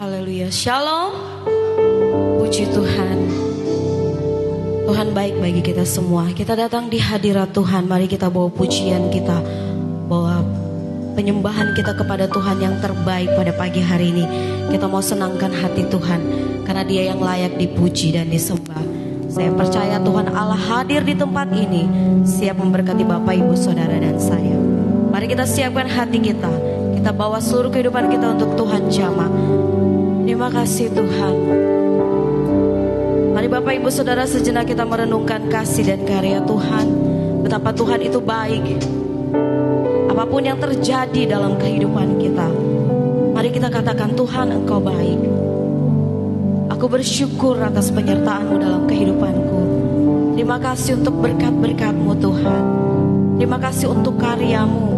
Haleluya, shalom. Puji Tuhan. Tuhan baik bagi kita semua. Kita datang di hadirat Tuhan. Mari kita bawa pujian kita, bawa penyembahan kita kepada Tuhan yang terbaik pada pagi hari ini. Kita mau senangkan hati Tuhan, karena Dia yang layak dipuji dan disembah. Saya percaya Tuhan Allah hadir di tempat ini, siap memberkati Bapak, Ibu, Saudara, dan saya. Mari kita siapkan hati kita. Kita bawa seluruh kehidupan kita untuk Tuhan jamah. Terima kasih Tuhan. Mari Bapak, Ibu, Saudara, sejenak kita merenungkan kasih dan karya Tuhan. Betapa Tuhan itu baik. Apapun yang terjadi dalam kehidupan kita, mari kita katakan, Tuhan Engkau baik. Aku bersyukur atas penyertaan-Mu dalam kehidupanku. Terima kasih untuk berkat-berkat-Mu Tuhan. Terima kasih untuk karya-Mu.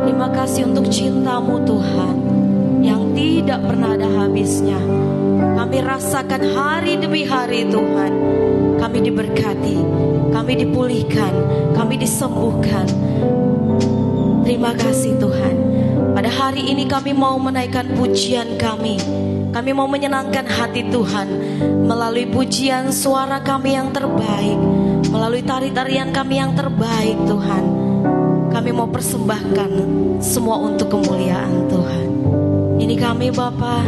Terima kasih untuk cinta-Mu Tuhan, yang tidak pernah ada habisnya. Kami rasakan hari demi hari Tuhan. Kami diberkati, kami dipulihkan, kami disembuhkan. Terima kasih Tuhan. Pada hari ini kami mau menaikkan pujian kami. Kami mau menyenangkan hati Tuhan melalui pujian suara kami yang terbaik, melalui tari-tarian kami yang terbaik Tuhan. Kami mau persembahkan semua untuk kemuliaan Tuhan. Ini kami Bapa,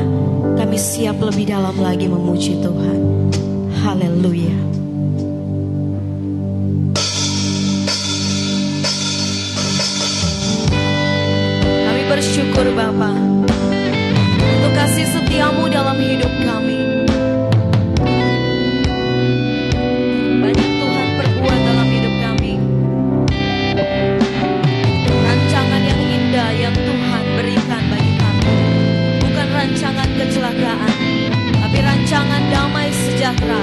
kami siap lebih dalam lagi memuji Tuhan. Haleluya. Kami bersyukur Bapa untuk kasih setia-Mu dalam hidup kami. Banyak Tuhan perbuat dalam hidup kami. Rancangan yang indah yang Tuhan berikan bagi kami, bukan rancangan kecelakaan, tapi rancangan damai sejahtera.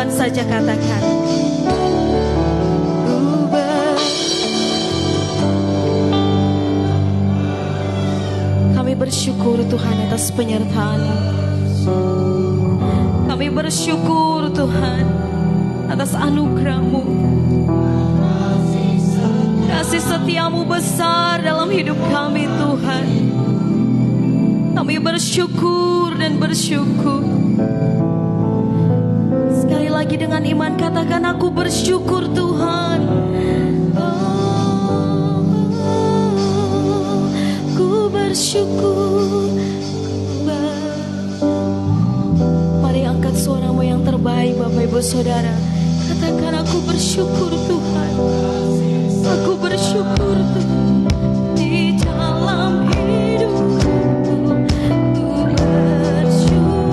Tuhan saja katakan. Kami bersyukur Tuhan atas penyertaan-Mu. Kami bersyukur Tuhan atas anugerah-Mu. Kasih setia-Mu besar dalam hidup kami Tuhan. Kami bersyukur dan bersyukur. Sekali lagi dengan iman katakan, aku bersyukur Tuhan. Ku bersyukur. Mari angkat suaramu yang terbaik Bapak Ibu Saudara. Katakan, aku bersyukur Tuhan. Aku bersyukur Tuhan. Di dalam hidupku ku bersyukur.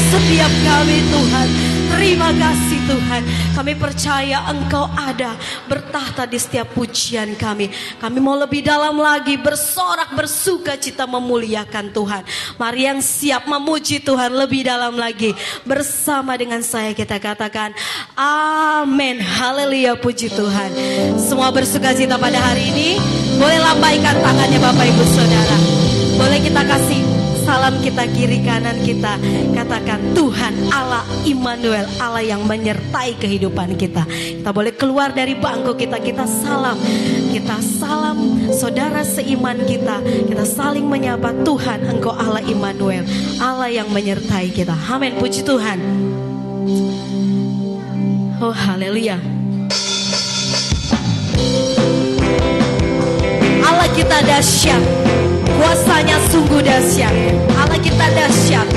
setiap kami Tuhan. Terima kasih Tuhan. Kami percaya Engkau ada bertahta di setiap pujian kami. Kami mau lebih dalam lagi bersorak bersuka cita memuliakan Tuhan. Mari yang siap memuji Tuhan lebih dalam lagi. Bersama dengan saya kita katakan amin. Haleluya, puji Tuhan. Semua bersuka cita pada hari ini. Boleh lambaikan tangannya Bapak Ibu Saudara. Boleh kita kasih salam kita kiri kanan kita. Katakan Tuhan Allah Immanuel, Allah yang menyertai kehidupan kita. Kita boleh keluar dari bangku kita. Kita salam saudara seiman kita. Kita saling menyapa Tuhan Engkau Allah Immanuel, Allah yang menyertai kita. Amin, puji Tuhan. Oh haleluya. Allah kita dahsyat, kuasanya sungguh dahsyat. Allah kita dahsyat,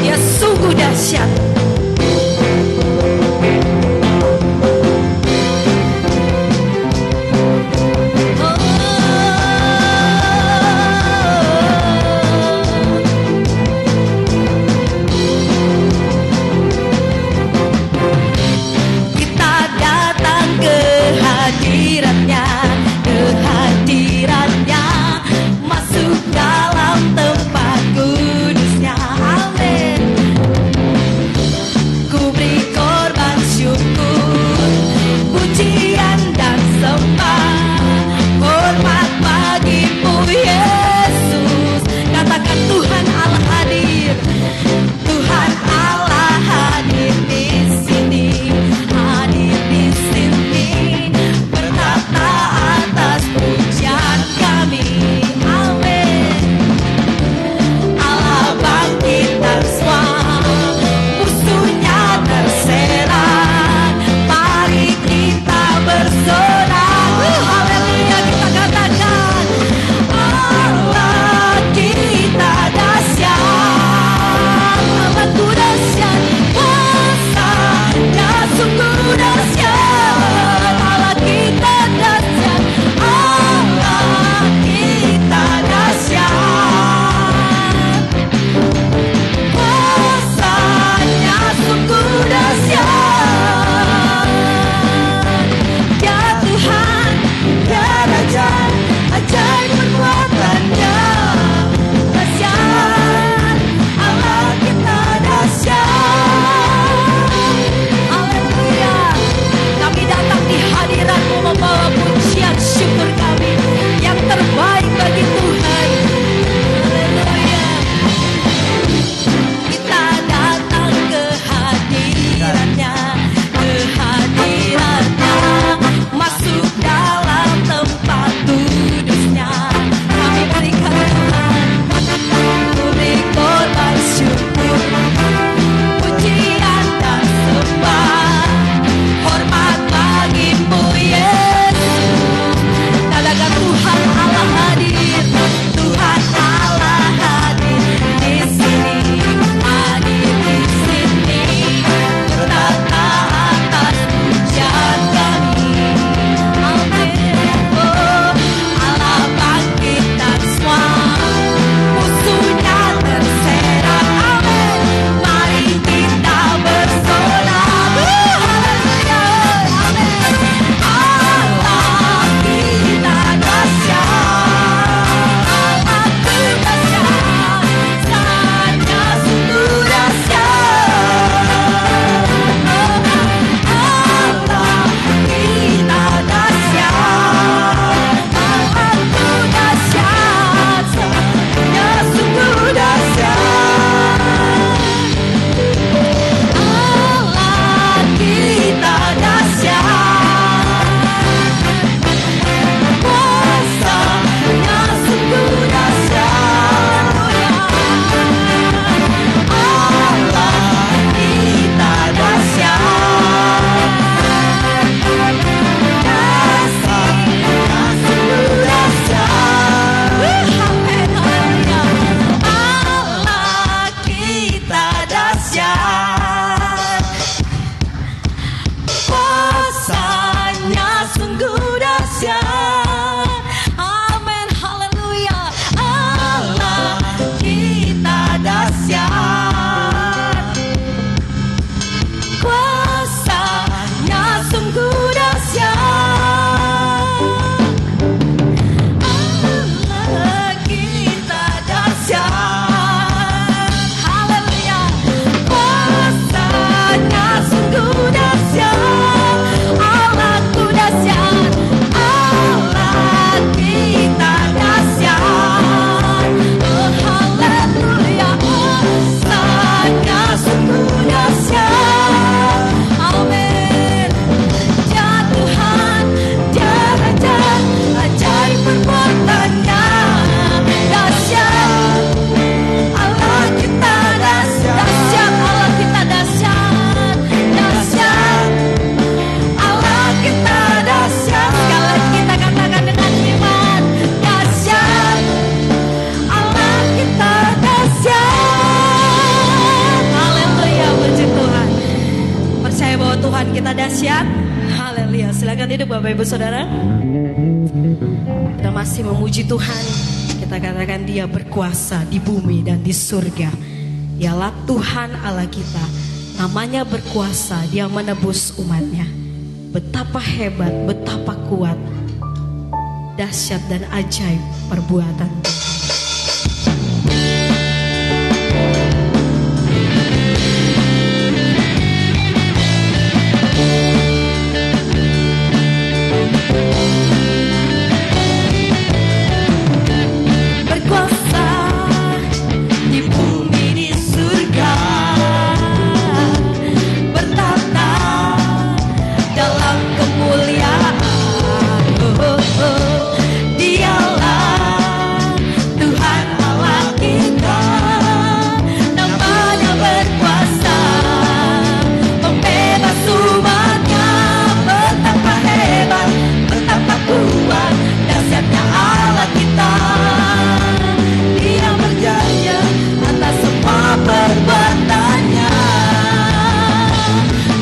Dia sungguh dahsyat. Kita datang ke hadiratnya, masuk dalam tempat kudusnya. Amin. Silakan duduk Bapak Ibu Saudara. Kita masih memuji Tuhan. Kita katakan Dia berkuasa di bumi dan di surga. Dialah Tuhan Allah kita. Namanya berkuasa, Dia menebus umatnya. Betapa hebat, betapa kuat, dahsyat dan ajaib perbuatan Tuhan. Berkuasa di bumi di surga, bertata dalam kemuliaan. Dialah Tuhan Allah kita, namanya berkuasa, membebas umatnya. Betapa hebat, betapa kuat, dahsyatnya Allah kita. Dia berjaya atas semua perbuatannya.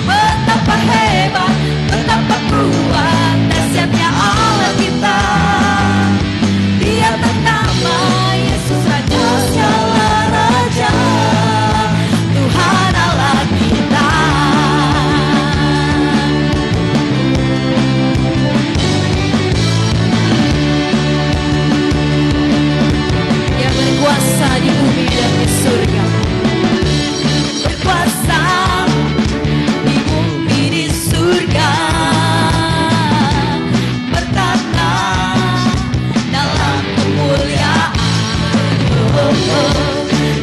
Betapa hebat, betapa kuat, dahsyatnya Allah kita. Dia bernama Yesus Raja segala raja, Tuhan Allah kita. Dia berkuasa di bumi dan di surga. Berkuasa di bumi di surga, bertata dalam kemuliaan.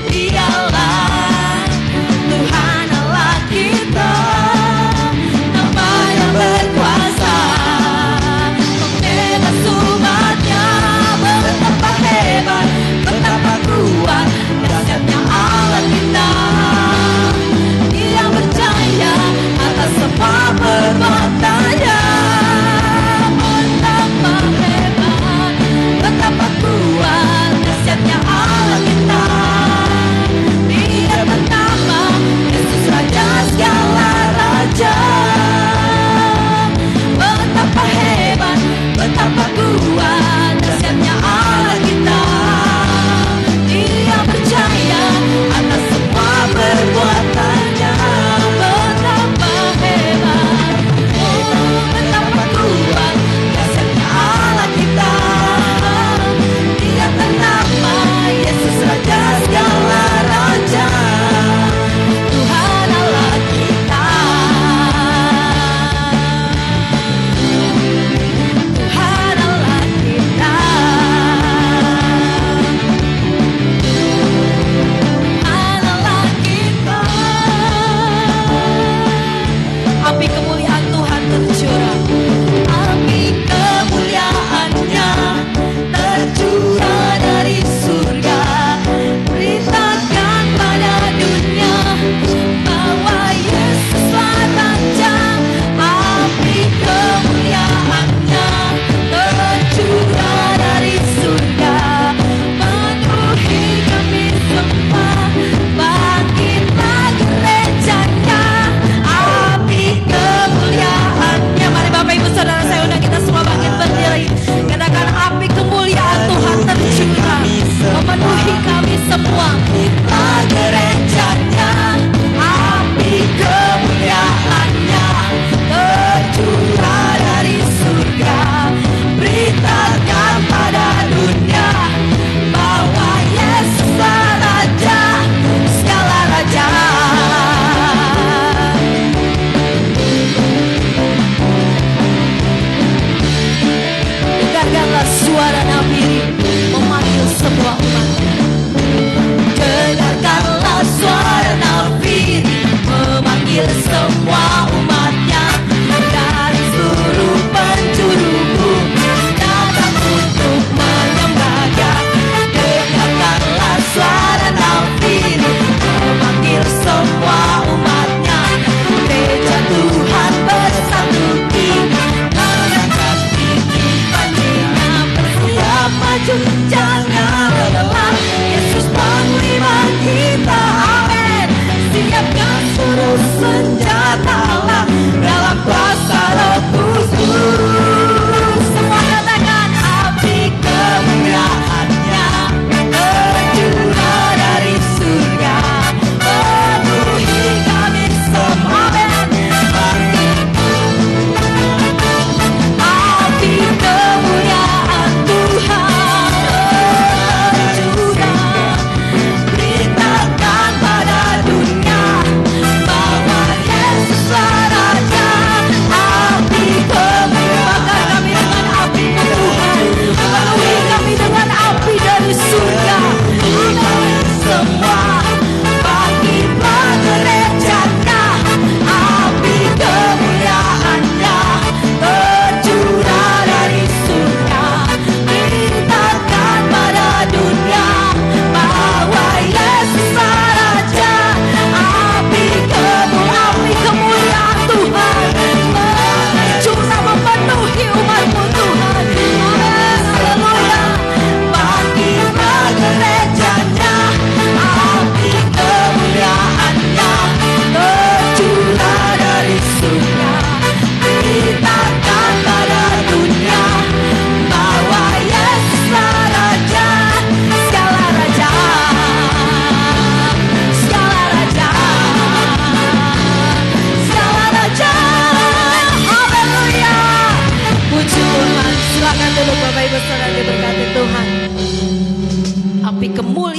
Dialah Tuhan Allah kita, namanya berkuasa, membebas umatnya. Betapa hebat, betapa kuat, dahsyatnya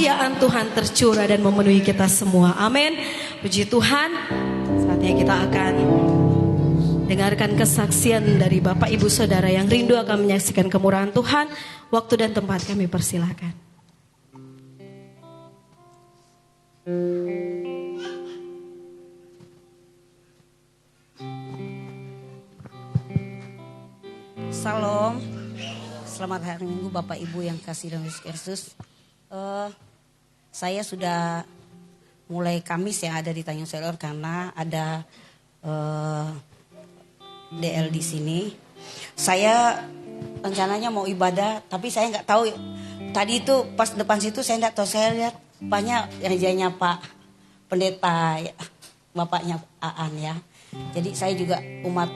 kemuliaan Tuhan tercurah dan memenuhi kita semua. Amin. Puji Tuhan. Saatnya kita akan dengarkan kesaksian dari Bapak Ibu Saudara yang rindu akan menyaksikan kemurahan Tuhan. Waktu dan tempat kami persilakan. Salam, selamat hari Minggu Bapak Ibu yang kasih dalam Yesus Kristus. Saya sudah mulai Kamis yang ada di Tanjung Selor karena ada DL di sini. Saya rencananya mau ibadah, tapi saya nggak tahu. Tadi itu pas depan situ saya nggak tahu, saya lihat banyak gerejanya Pak Pendeta, bapaknya Aan ya. Jadi saya juga umat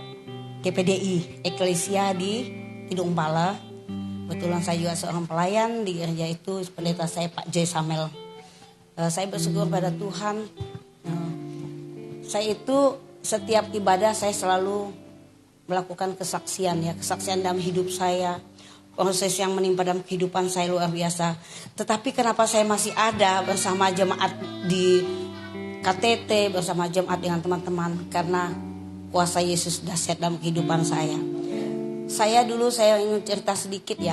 GPDI Eklesia di Kidung Pala. Kebetulan saya juga seorang pelayan di gereja itu. Pendeta saya Pak J. Samuel. Saya bersyukur pada Tuhan. Saya itu setiap ibadah saya selalu melakukan kesaksian ya. Kesaksian dalam hidup saya. Proses yang menimpa dalam kehidupan saya luar biasa. Tetapi kenapa saya masih ada bersama jemaat di KTT, bersama jemaat dengan teman-teman? Karena kuasa Yesus dahsyat dalam kehidupan saya. Saya ingin cerita sedikit ya,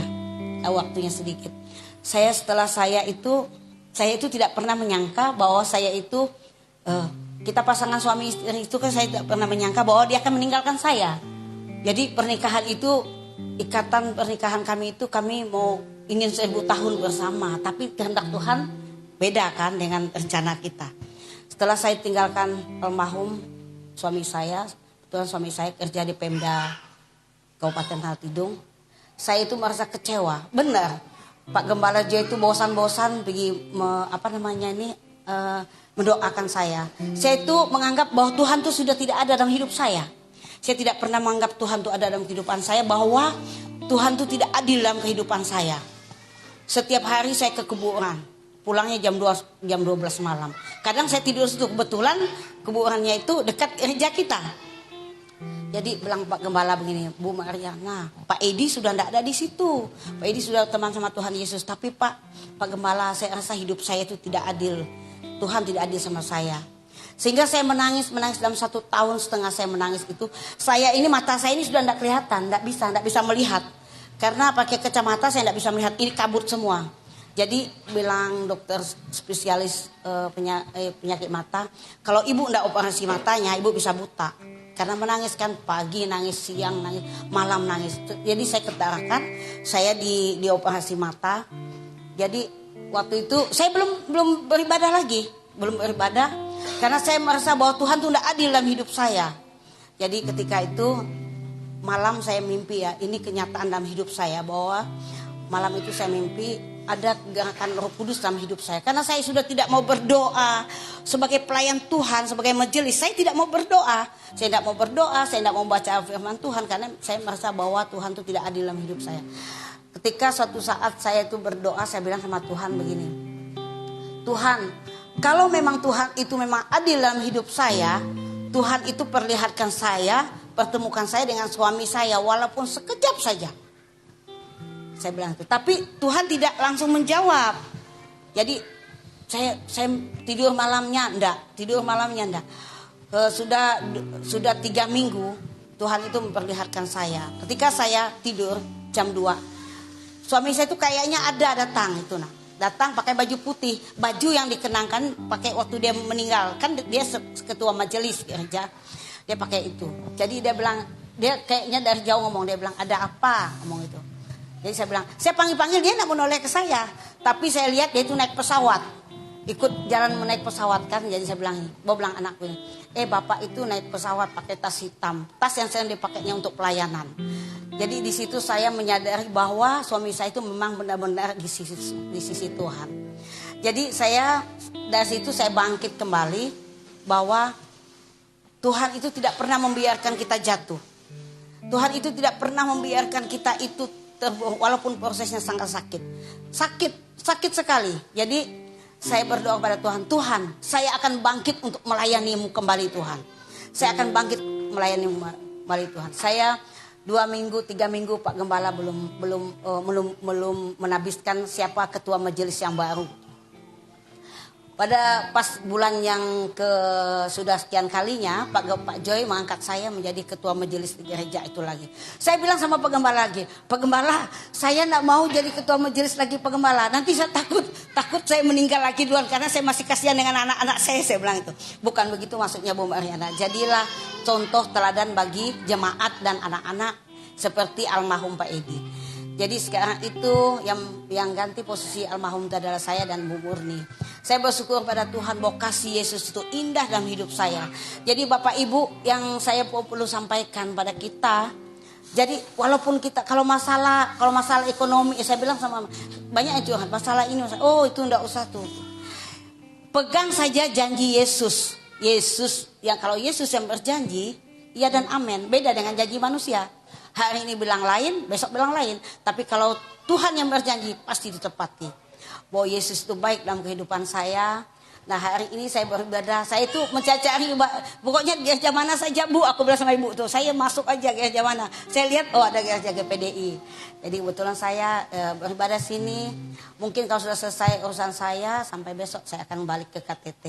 waktunya sedikit. Setelah saya itu tidak pernah menyangka bahwa saya itu, kita pasangan suami istri itu kan saya tidak pernah menyangka bahwa dia akan meninggalkan saya. Jadi pernikahan itu, ikatan pernikahan kami itu kami ingin 1000 tahun bersama. Tapi kehendak Tuhan beda kan dengan rencana kita. Setelah saya tinggalkan almarhum suami saya, suami saya kerja di Pemda Kabupaten Haltidung. Saya itu merasa kecewa. Benar, Pak Gembala J itu bosan-bosan pergi mendoakan saya. Saya itu menganggap bahwa Tuhan itu sudah tidak ada dalam hidup saya. Saya tidak pernah menganggap Tuhan itu ada dalam kehidupan saya, bahwa Tuhan itu tidak adil dalam kehidupan saya. Setiap hari saya ke kuburan. Pulangnya jam 12 malam. Kadang saya tidur situ, kebetulan kuburannya itu dekat gereja kita. Jadi bilang Pak Gembala begini, Bu Mariana, Pak Edi sudah tidak ada di situ. Pak Edi sudah teman sama Tuhan Yesus. Tapi Pak Gembala, saya rasa hidup saya itu tidak adil. Tuhan tidak adil sama saya. Sehingga saya menangis dalam 1,5 tahun saya menangis itu. Mata saya ini sudah tidak kelihatan, tidak bisa melihat. Karena pakai kacamata saya tidak bisa melihat, ini kabut semua. Jadi bilang dokter spesialis penyakit mata, kalau ibu tidak operasi matanya, ibu bisa buta. Karena menangis kan, pagi nangis, siang nangis, malam nangis. Jadi saya ketarakan, saya dioperasi mata. Jadi waktu itu saya belum beribadah lagi, karena saya merasa bahwa Tuhan itu tidak adil dalam hidup saya. Jadi ketika itu malam saya mimpi ya, ini kenyataan dalam hidup saya, bahwa malam itu saya mimpi ada gerakan Roh Kudus dalam hidup saya. Karena saya sudah tidak mau berdoa sebagai pelayan Tuhan, sebagai majelis. Saya tidak mau berdoa. Saya tidak mau baca firman Tuhan. Karena saya merasa bahwa Tuhan itu tidak adil dalam hidup saya. Ketika suatu saat saya itu berdoa, saya bilang sama Tuhan begini. Tuhan, kalau memang Tuhan itu memang adil dalam hidup saya, Tuhan itu perlihatkan saya, pertemukan saya dengan suami saya, walaupun sekejap saja. Saya bilang itu, tapi Tuhan tidak langsung menjawab. Jadi saya tidur malamnya enggak. Sudah 3 minggu Tuhan itu memperlihatkan saya. Ketika saya tidur jam 2, suami saya itu kayaknya datang pakai baju putih, baju yang dikenangkan pakai waktu dia meninggal. Kan dia ketua majelis gereja, dia pakai itu. Jadi dia bilang, dia kayaknya dari jauh ngomong, dia bilang ada apa, ngomong itu. Jadi saya bilang, saya panggil dia tidak menoleh ke saya. Tapi saya lihat dia itu naik pesawat. Ikut jalan menaik pesawat kan. Jadi saya bilang, anakku ini, bapak itu naik pesawat pakai tas hitam. Tas yang sering dipakainya untuk pelayanan. Jadi di situ saya menyadari bahwa suami saya itu memang benar-benar di sisi Tuhan. Jadi dari situ saya bangkit kembali bahwa Tuhan itu tidak pernah membiarkan kita jatuh. Tuhan itu tidak pernah membiarkan kita itu walaupun prosesnya sangat sakit sekali. Jadi saya berdoa kepada Tuhan, saya akan bangkit untuk melayanimu kembali Tuhan. Saya akan bangkit melayanimu kembali Tuhan. Saya 2 minggu, 3 minggu Pak Gembala belum menabiskan siapa ketua majelis yang baru. Pada pas bulan yang ke sudah sekian kalinya Pak Joy mengangkat saya menjadi ketua majelis di gereja itu lagi. Saya bilang sama Pak Gembala lagi, Pak Gembala, saya tidak mau jadi ketua majelis lagi Pak Gembala. Nanti saya takut saya meninggal lagi duluan karena saya masih kasihan dengan anak-anak saya bilang itu. Bukan begitu maksudnya Bu Mariana. Jadilah contoh teladan bagi jemaat dan anak-anak seperti almarhum Pak Edi. Jadi sekarang itu yang ganti posisi almarhum itu adalah saya dan Bu Murni. Saya bersyukur pada Tuhan bahwa kasih Yesus itu indah dalam hidup saya. Jadi Bapak Ibu yang saya perlu sampaikan pada kita. Jadi walaupun kita kalau masalah ekonomi, saya bilang sama banyak yang curhat masalah ini, oh itu enggak usah tuh. Pegang saja janji Yesus. Yesus yang kalau Yesus yang berjanji, iya dan amin. Beda dengan janji manusia. Hari ini bilang lain, besok bilang lain. Tapi kalau Tuhan yang berjanji pasti ditepati. Bahwa Yesus itu baik dalam kehidupan saya. Nah hari ini saya beribadah. Saya itu mencari, pokoknya gereja mana saja Bu. Aku bilang sama ibu tuh, saya masuk aja gereja mana. Saya lihat oh ada gereja GPDI. Jadi kebetulan saya beribadah sini. Mungkin kalau sudah selesai urusan saya, sampai besok saya akan balik ke KTT.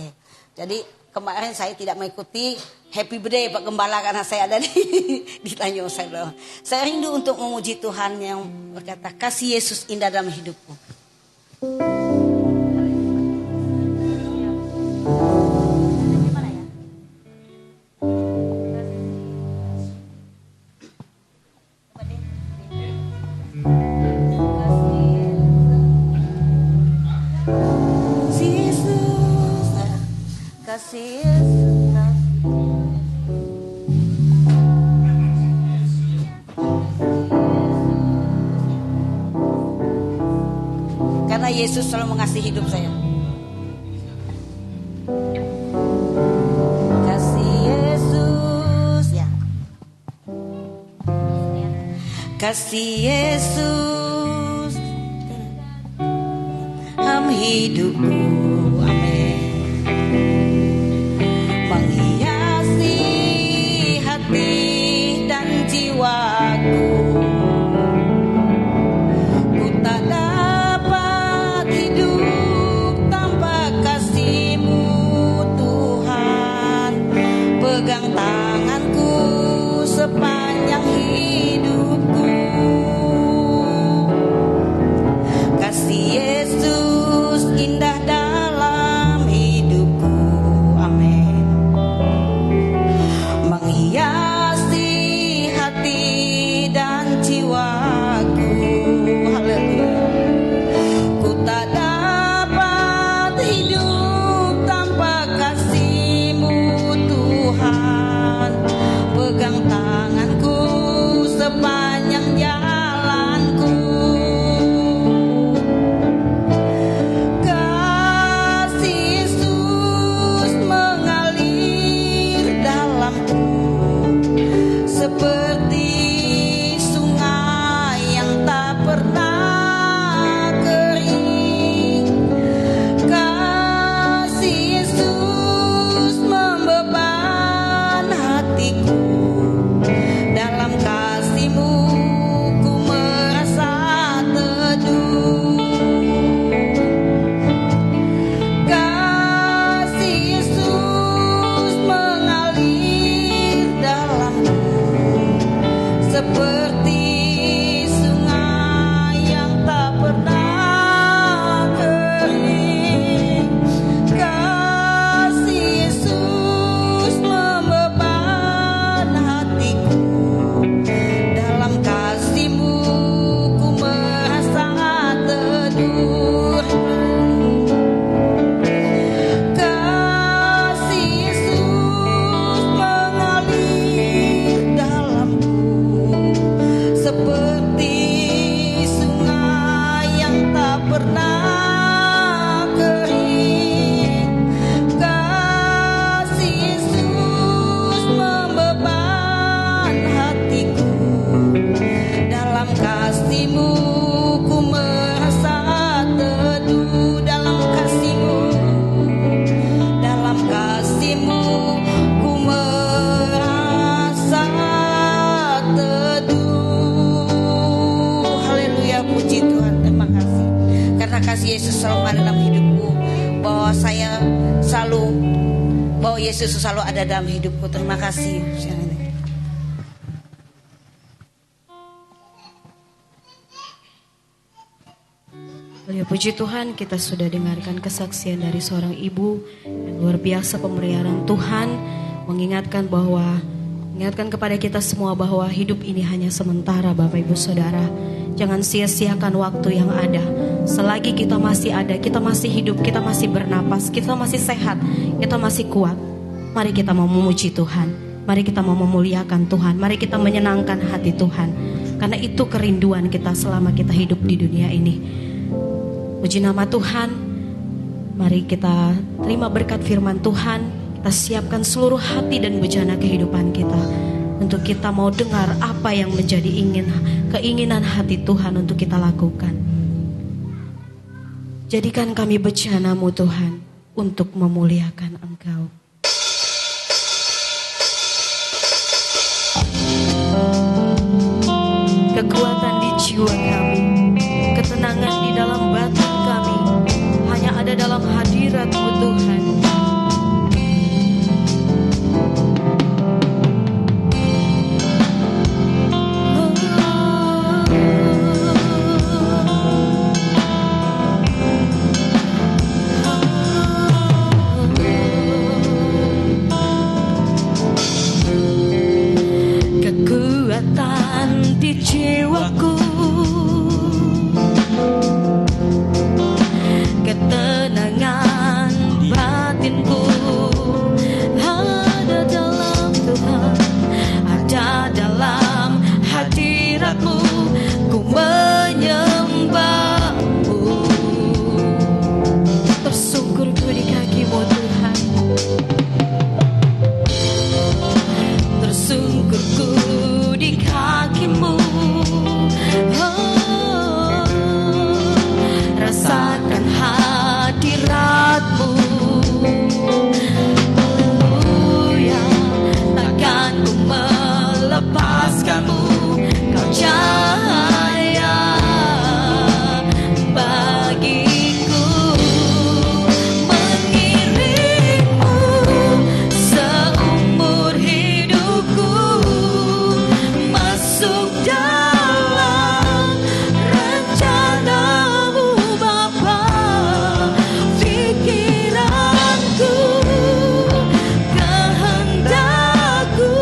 Jadi kemarin saya tidak mengikuti Happy Birthday Pak Gembala karena saya ada di Tanjung Selor. Saya rindu untuk memuji Tuhan yang berkata kasih Yesus indah dalam hidupku. Kasih Yesus. Karena Yesus selalu mengasihi hidup saya. Kasih Yesus ya. Kasih Yesus dalam hidupku. Amin. Menghiasi hati dan jiwaku. Ku tak dapat hidup tanpa kasih-Mu Tuhan. Pegang tanganku sepanjang hidupku. Kasih Yesus indah dalam hidupku. Amin. Menghiasi hati dan jiwaku. Haleluya. Ku tak dapat hidup tanpa kasih-Mu Tuhan. Pegang tanganku sepanjang jalanku. Kasih Yesus mengalir dalamku seperti sungai yang tak pernah kering. Kasih bahwa saya selalu, bahwa Yesus selalu ada dalam hidupku. Terima kasih. Ya, puji Tuhan, kita sudah dengarkan kesaksian dari seorang ibu yang luar biasa pemeliharaan Tuhan, mengingatkan kepada kita semua bahwa hidup ini hanya sementara, Bapak Ibu Saudara. Jangan sia-siakan waktu yang ada. Selagi kita masih ada, kita masih hidup, kita masih bernapas, kita masih sehat, kita masih kuat. Mari kita mau memuji Tuhan, mari kita mau memuliakan Tuhan, mari kita menyenangkan hati Tuhan. Karena itu kerinduan kita selama kita hidup di dunia ini. Puji nama Tuhan. Mari kita terima berkat firman Tuhan. Kita siapkan seluruh hati dan bejana kehidupan kita, untuk kita mau dengar apa yang menjadi keinginan hati Tuhan untuk kita lakukan. Jadikan kami bejana-Mu Tuhan, untuk memuliakan Engkau. Kekuatan di jiwa kami, ketenangan di dalam batin kami, hanya ada dalam hadirat-Mu Tuhan. Kekuatan di jiwaku, ketenangan batinku, ada dalam Tuhan, ada dalam hadirat-Mu. Ku menyembah-Mu, tersungkurku di kaki-Mu Tuhan, tersungkurku di kaki-Mu. Oh, rasakan hadirat-Mu. Haleluya, takkan ku melepaskan-Mu. Kau cahaya bagiku, mengiringmu seumur hidupku, masuk dalam rencana-Mu Bapa. Pikiranku, kehendakku,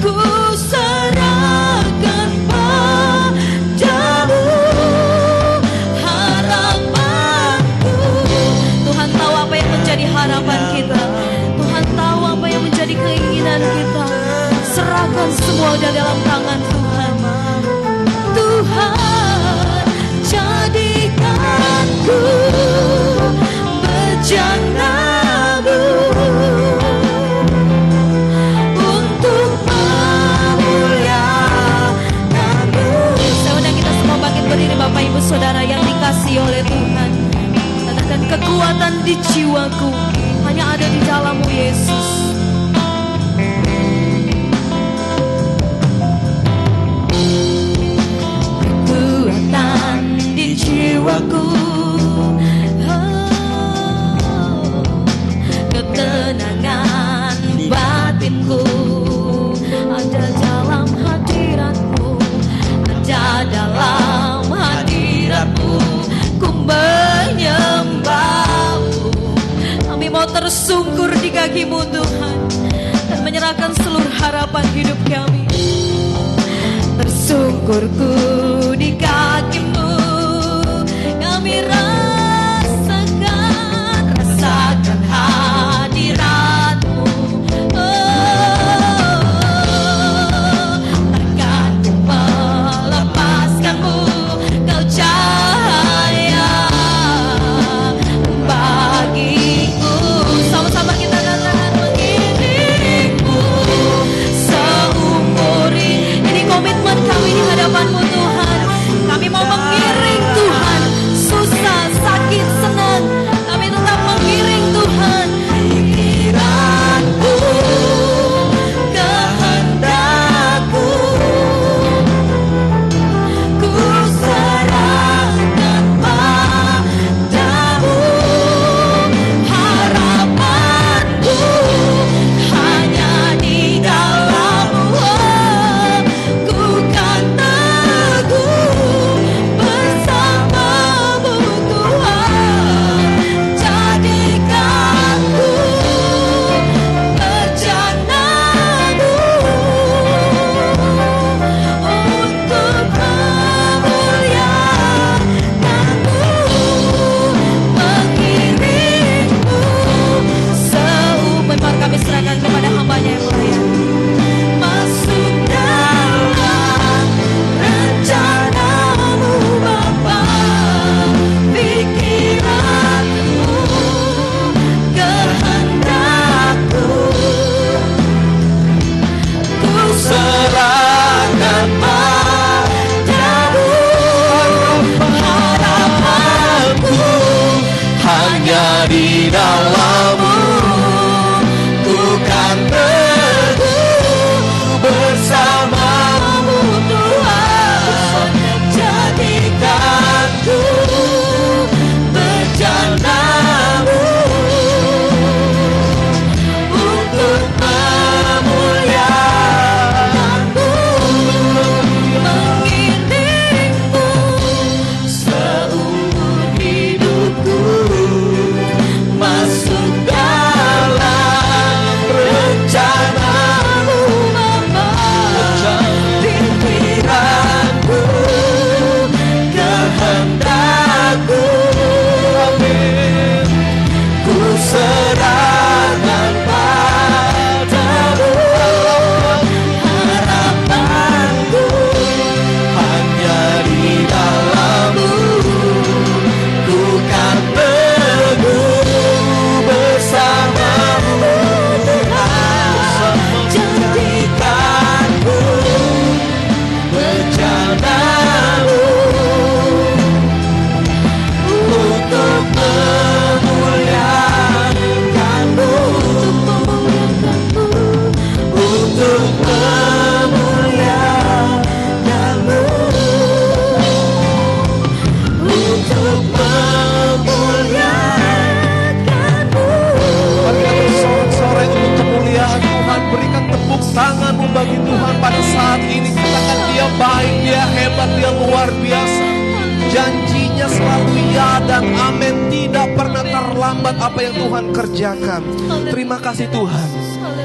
ku serahkan padamu harapanku. Tuhan tahu apa yang menjadi harapan kita, Tuhan tahu apa yang menjadi keinginan kita. Serahkan semua udah dalam tangan Tuhan. Tuhan, jadikanku bejana-Mu untuk memuliakan-Mu. Saya undang kita semua bangkit berdiri, Bapak Ibu Saudara yang dikasihi oleh Tuhan. Katakan, kekuatan di jiwaku hanya ada di dalam-Mu Yesus. Kekuatan di jiwaku, oh, ketenangan batinku, ada dalam hadirat-Mu, ada dalam hadirat-Mu. Ku menyembah-Mu. Kami mau tersungkur di kaki-Mu Tuhan, dan menyerahkan seluruh harapan hidup kami. Tersungkurku di kaki-Mu, kami rasakan hadirat-Mu. Oh, takkan ku melepaskan-Mu. Kau cahaya bagiku. Sama-sama kita katakan, mengiringmu seumur ini. Komitmen kami di hadapan-Mu Tuhan. hebat apa yang Tuhan kerjakan. Terima kasih Tuhan.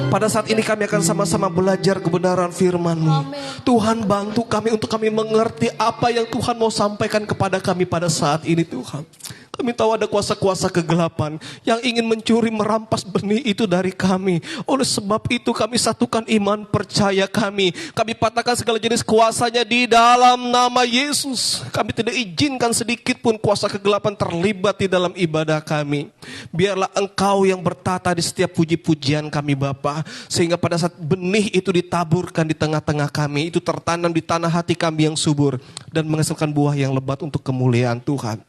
Pada saat ini kami akan sama-sama belajar kebenaran firman-Mu. Tuhan bantu kami untuk kami mengerti apa yang Tuhan mau sampaikan kepada kami pada saat ini Tuhan. Kami tahu ada kuasa-kuasa kegelapan yang ingin mencuri merampas benih itu dari kami. Oleh sebab itu kami satukan iman percaya kami. Kami patahkan segala jenis kuasanya di dalam nama Yesus. Kami tidak izinkan sedikit pun kuasa kegelapan terlibat di dalam ibadah kami. Biarlah Engkau yang bertata di setiap puji-pujian kami Bapa. Sehingga pada saat benih itu ditaburkan di tengah-tengah kami, itu tertanam di tanah hati kami yang subur dan menghasilkan buah yang lebat untuk kemuliaan Tuhan.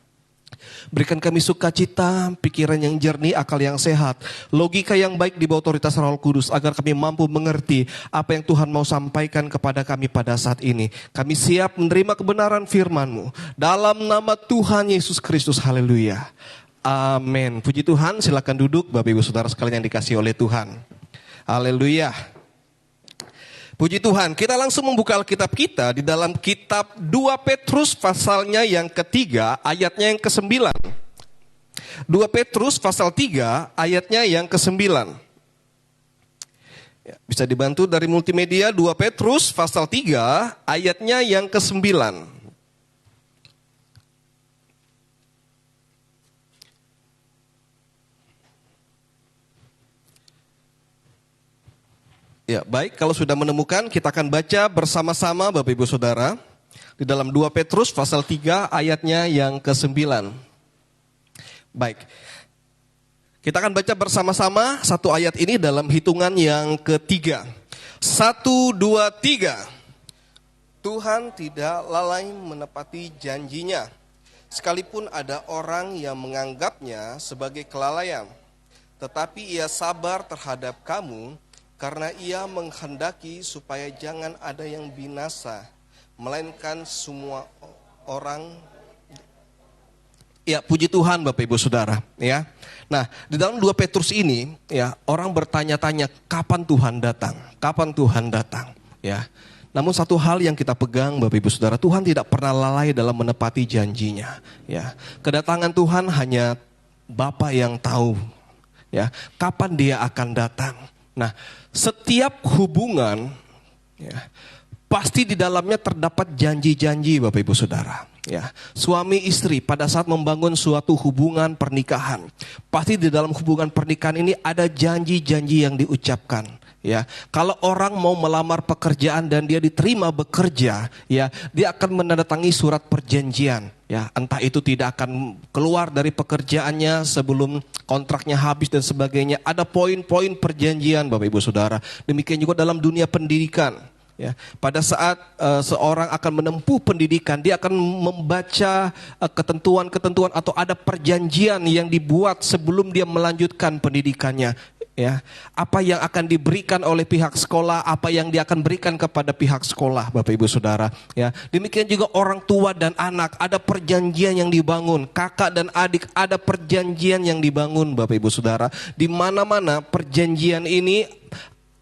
Berikan kami sukacita, pikiran yang jernih, akal yang sehat, logika yang baik di bawah otoritas Roh Kudus, agar kami mampu mengerti apa yang Tuhan mau sampaikan kepada kami pada saat ini. Kami siap menerima kebenaran firman-Mu dalam nama Tuhan Yesus Kristus. Haleluya. Amin. Puji Tuhan, silakan duduk Bapak Ibu Saudara sekalian yang dikasihi oleh Tuhan. Haleluya. Puji Tuhan, kita langsung membuka Alkitab kita di dalam kitab 2 Petrus pasalnya yang ketiga, ayatnya yang ke-9. 2 Petrus pasal 3, ayatnya yang ke-9. Ya, bisa dibantu dari multimedia. 2 Petrus pasal 3, ayatnya yang ke-9. Ya, baik, kalau sudah menemukan kita akan baca bersama-sama Bapak Ibu Saudara di dalam 2 Petrus pasal 3 ayatnya yang ke-9. Baik. Kita akan baca bersama-sama satu ayat ini dalam hitungan yang ketiga. 1, 2, 3. Tuhan tidak lalai menepati janjinya, sekalipun ada orang yang menganggapnya sebagai kelalaian. Tetapi ia sabar terhadap kamu, karena ia menghendaki supaya jangan ada yang binasa, melainkan semua orang. Ya, puji Tuhan Bapak Ibu Saudara, ya. Nah, di dalam 2 Petrus ini, ya, orang bertanya-tanya kapan Tuhan datang? Kapan Tuhan datang? Ya. Namun satu hal yang kita pegang Bapak Ibu Saudara, Tuhan tidak pernah lalai dalam menepati janjinya, ya. Kedatangan Tuhan hanya Bapa yang tahu, ya, kapan Dia akan datang. Nah, setiap hubungan, ya, pasti di dalamnya terdapat janji-janji Bapak Ibu Saudara. Ya, suami istri pada saat membangun suatu hubungan pernikahan, pasti di dalam hubungan pernikahan ini ada janji-janji yang diucapkan. Ya, kalau orang mau melamar pekerjaan dan dia diterima bekerja, ya, dia akan menandatangani surat perjanjian. Ya, entah itu tidak akan keluar dari pekerjaannya sebelum kontraknya habis dan sebagainya. Ada poin-poin perjanjian Bapak Ibu Saudara. Demikian juga dalam dunia pendidikan. Ya, pada saat seorang akan menempuh pendidikan, dia akan membaca ketentuan-ketentuan atau ada perjanjian yang dibuat sebelum dia melanjutkan pendidikannya. Ya, apa yang akan diberikan oleh pihak sekolah, apa yang dia akan berikan kepada pihak sekolah, Bapak Ibu Saudara. Ya, demikian juga orang tua dan anak, ada perjanjian yang dibangun. Kakak dan adik, ada perjanjian yang dibangun, Bapak Ibu Saudara. Di mana-mana perjanjian ini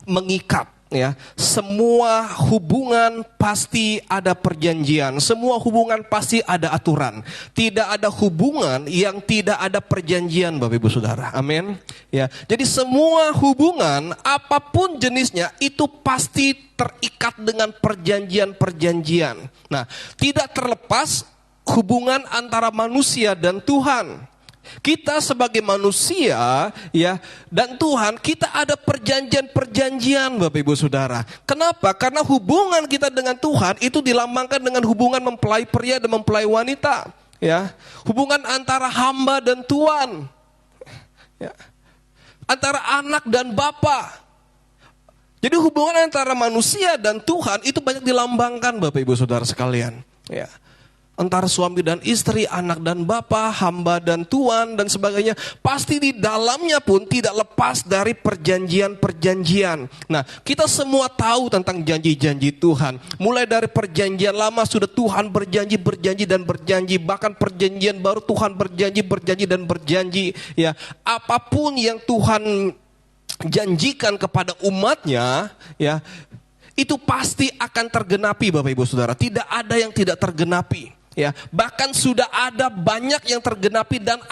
mengikat. Ya, semua hubungan pasti ada perjanjian, semua hubungan pasti ada aturan. Tidak ada hubungan yang tidak ada perjanjian, Bapak Ibu Saudara. Amin. Ya, jadi semua hubungan apapun jenisnya itu pasti terikat dengan perjanjian-perjanjian. Nah, tidak terlepas hubungan antara manusia dan Tuhan. Kita sebagai manusia, ya, dan Tuhan, kita ada perjanjian-perjanjian Bapak Ibu Saudara. Kenapa? Karena hubungan kita dengan Tuhan itu dilambangkan dengan hubungan mempelai pria dan mempelai wanita, ya. Hubungan antara hamba dan Tuhan, ya. Antara anak dan bapa. Jadi hubungan antara manusia dan Tuhan itu banyak dilambangkan Bapak Ibu Saudara sekalian, ya. Antara suami dan istri, anak dan bapa, hamba dan tuan dan sebagainya. Pasti di dalamnya pun tidak lepas dari perjanjian-perjanjian. Nah, kita semua tahu tentang janji-janji Tuhan. Mulai dari perjanjian lama sudah Tuhan berjanji dan berjanji. Bahkan perjanjian baru Tuhan berjanji dan berjanji. Ya, apapun yang Tuhan janjikan kepada umatnya, ya, itu pasti akan tergenapi Bapak Ibu Saudara. Tidak ada yang tidak tergenapi. Ya, bahkan sudah ada banyak yang tergenapi dan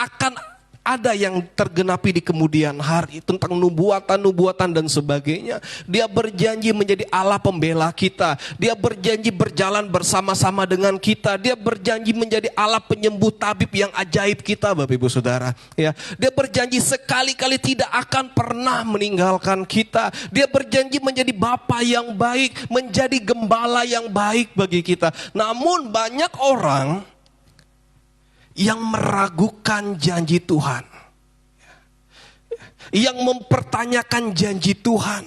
ada yang tergenapi di kemudian hari tentang nubuatan-nubuatan dan sebagainya. Dia berjanji menjadi Allah pembela kita. Dia berjanji berjalan bersama-sama dengan kita. Dia berjanji menjadi Allah penyembuh tabib yang ajaib kita, Bapak Ibu Saudara. Ya, dia berjanji sekali-kali tidak akan pernah meninggalkan kita. Dia berjanji menjadi Bapa yang baik, menjadi gembala yang baik bagi kita. Namun banyak orang yang meragukan janji Tuhan, yang mempertanyakan janji Tuhan.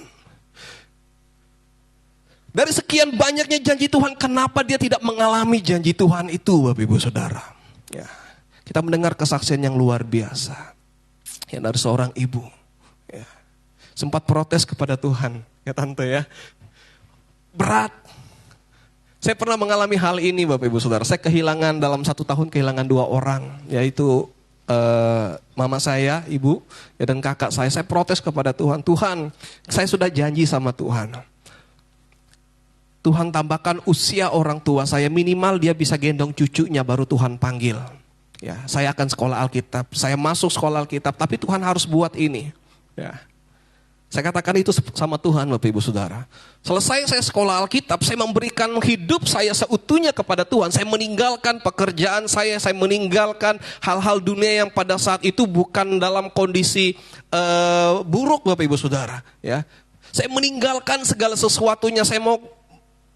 Dari sekian banyaknya janji Tuhan, kenapa dia tidak mengalami janji Tuhan itu, Bapak Ibu Saudara? Ya, kita mendengar kesaksian yang luar biasa, ya, dari seorang ibu, ya, sempat protes kepada Tuhan, ya tante ya, berat. Saya pernah mengalami hal ini, Bapak Ibu Saudara. Saya kehilangan dalam 1 tahun, kehilangan 2 orang, yaitu mama saya, ibu, ya, dan kakak saya. Saya protes kepada Tuhan. Tuhan, saya sudah janji sama Tuhan. Tuhan tambahkan usia orang tua saya, minimal dia bisa gendong cucunya baru Tuhan panggil. Ya, saya akan sekolah Alkitab, saya masuk sekolah Alkitab, tapi Tuhan harus buat ini. Ya. Saya katakan itu sama Tuhan, Bapak Ibu Saudara. Selesai saya sekolah Alkitab, saya memberikan hidup saya seutuhnya kepada Tuhan. Saya meninggalkan pekerjaan saya meninggalkan hal-hal dunia yang pada saat itu bukan dalam kondisi buruk, Bapak Ibu Saudara. Ya, saya meninggalkan segala sesuatunya. Saya mau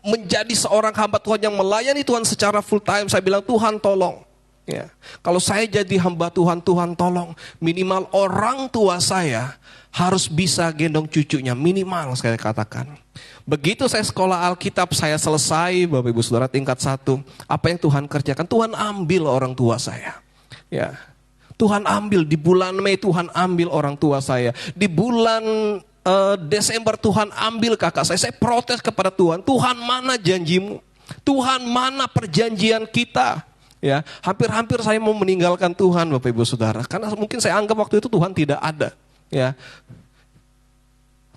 menjadi seorang hamba Tuhan yang melayani Tuhan secara full time. Saya bilang, Tuhan tolong. Ya, kalau saya jadi hamba Tuhan, Tuhan tolong. Minimal orang tua saya harus bisa gendong cucunya, minimal saya katakan. Begitu saya sekolah Alkitab, saya selesai, Bapak Ibu Saudara, tingkat 1. Apa yang Tuhan kerjakan? Tuhan ambil orang tua saya. Ya, Tuhan ambil, di bulan Mei Tuhan ambil orang tua saya. Di bulan Desember Tuhan ambil kakak saya. Saya protes kepada Tuhan, Tuhan mana janjimu? Tuhan mana perjanjian kita? Ya, hampir-hampir saya mau meninggalkan Tuhan, Bapak Ibu Saudara, karena mungkin saya anggap waktu itu Tuhan tidak ada. Ya,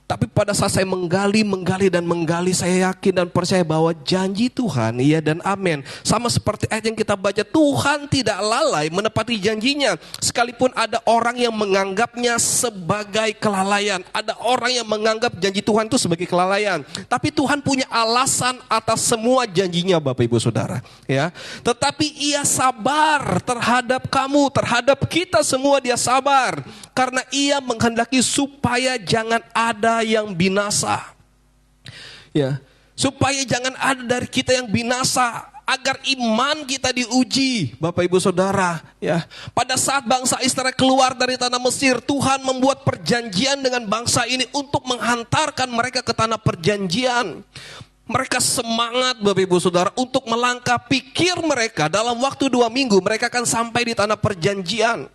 tapi pada saat saya menggali dan menggali, saya yakin dan percaya bahwa janji Tuhan, iya dan amin. Sama seperti ayat yang kita baca, Tuhan tidak lalai menepati janjinya. Sekalipun ada orang yang menganggapnya sebagai kelalaian. Ada orang yang menganggap janji Tuhan itu sebagai kelalaian. Tapi Tuhan punya alasan atas semua janjinya, Bapak Ibu Saudara. Ya, tetapi ia sabar terhadap kamu, terhadap kita semua dia sabar. Karena ia menghendaki supaya jangan ada yang binasa. Ya, supaya jangan ada dari kita yang binasa, agar iman kita diuji, Bapak Ibu Saudara. Ya, pada saat bangsa Israel keluar dari tanah Mesir, Tuhan membuat perjanjian dengan bangsa ini untuk menghantarkan mereka ke tanah perjanjian. Mereka semangat, Bapak Ibu Saudara, untuk melangkah. Pikir mereka dalam waktu 2 minggu mereka akan sampai di tanah perjanjian.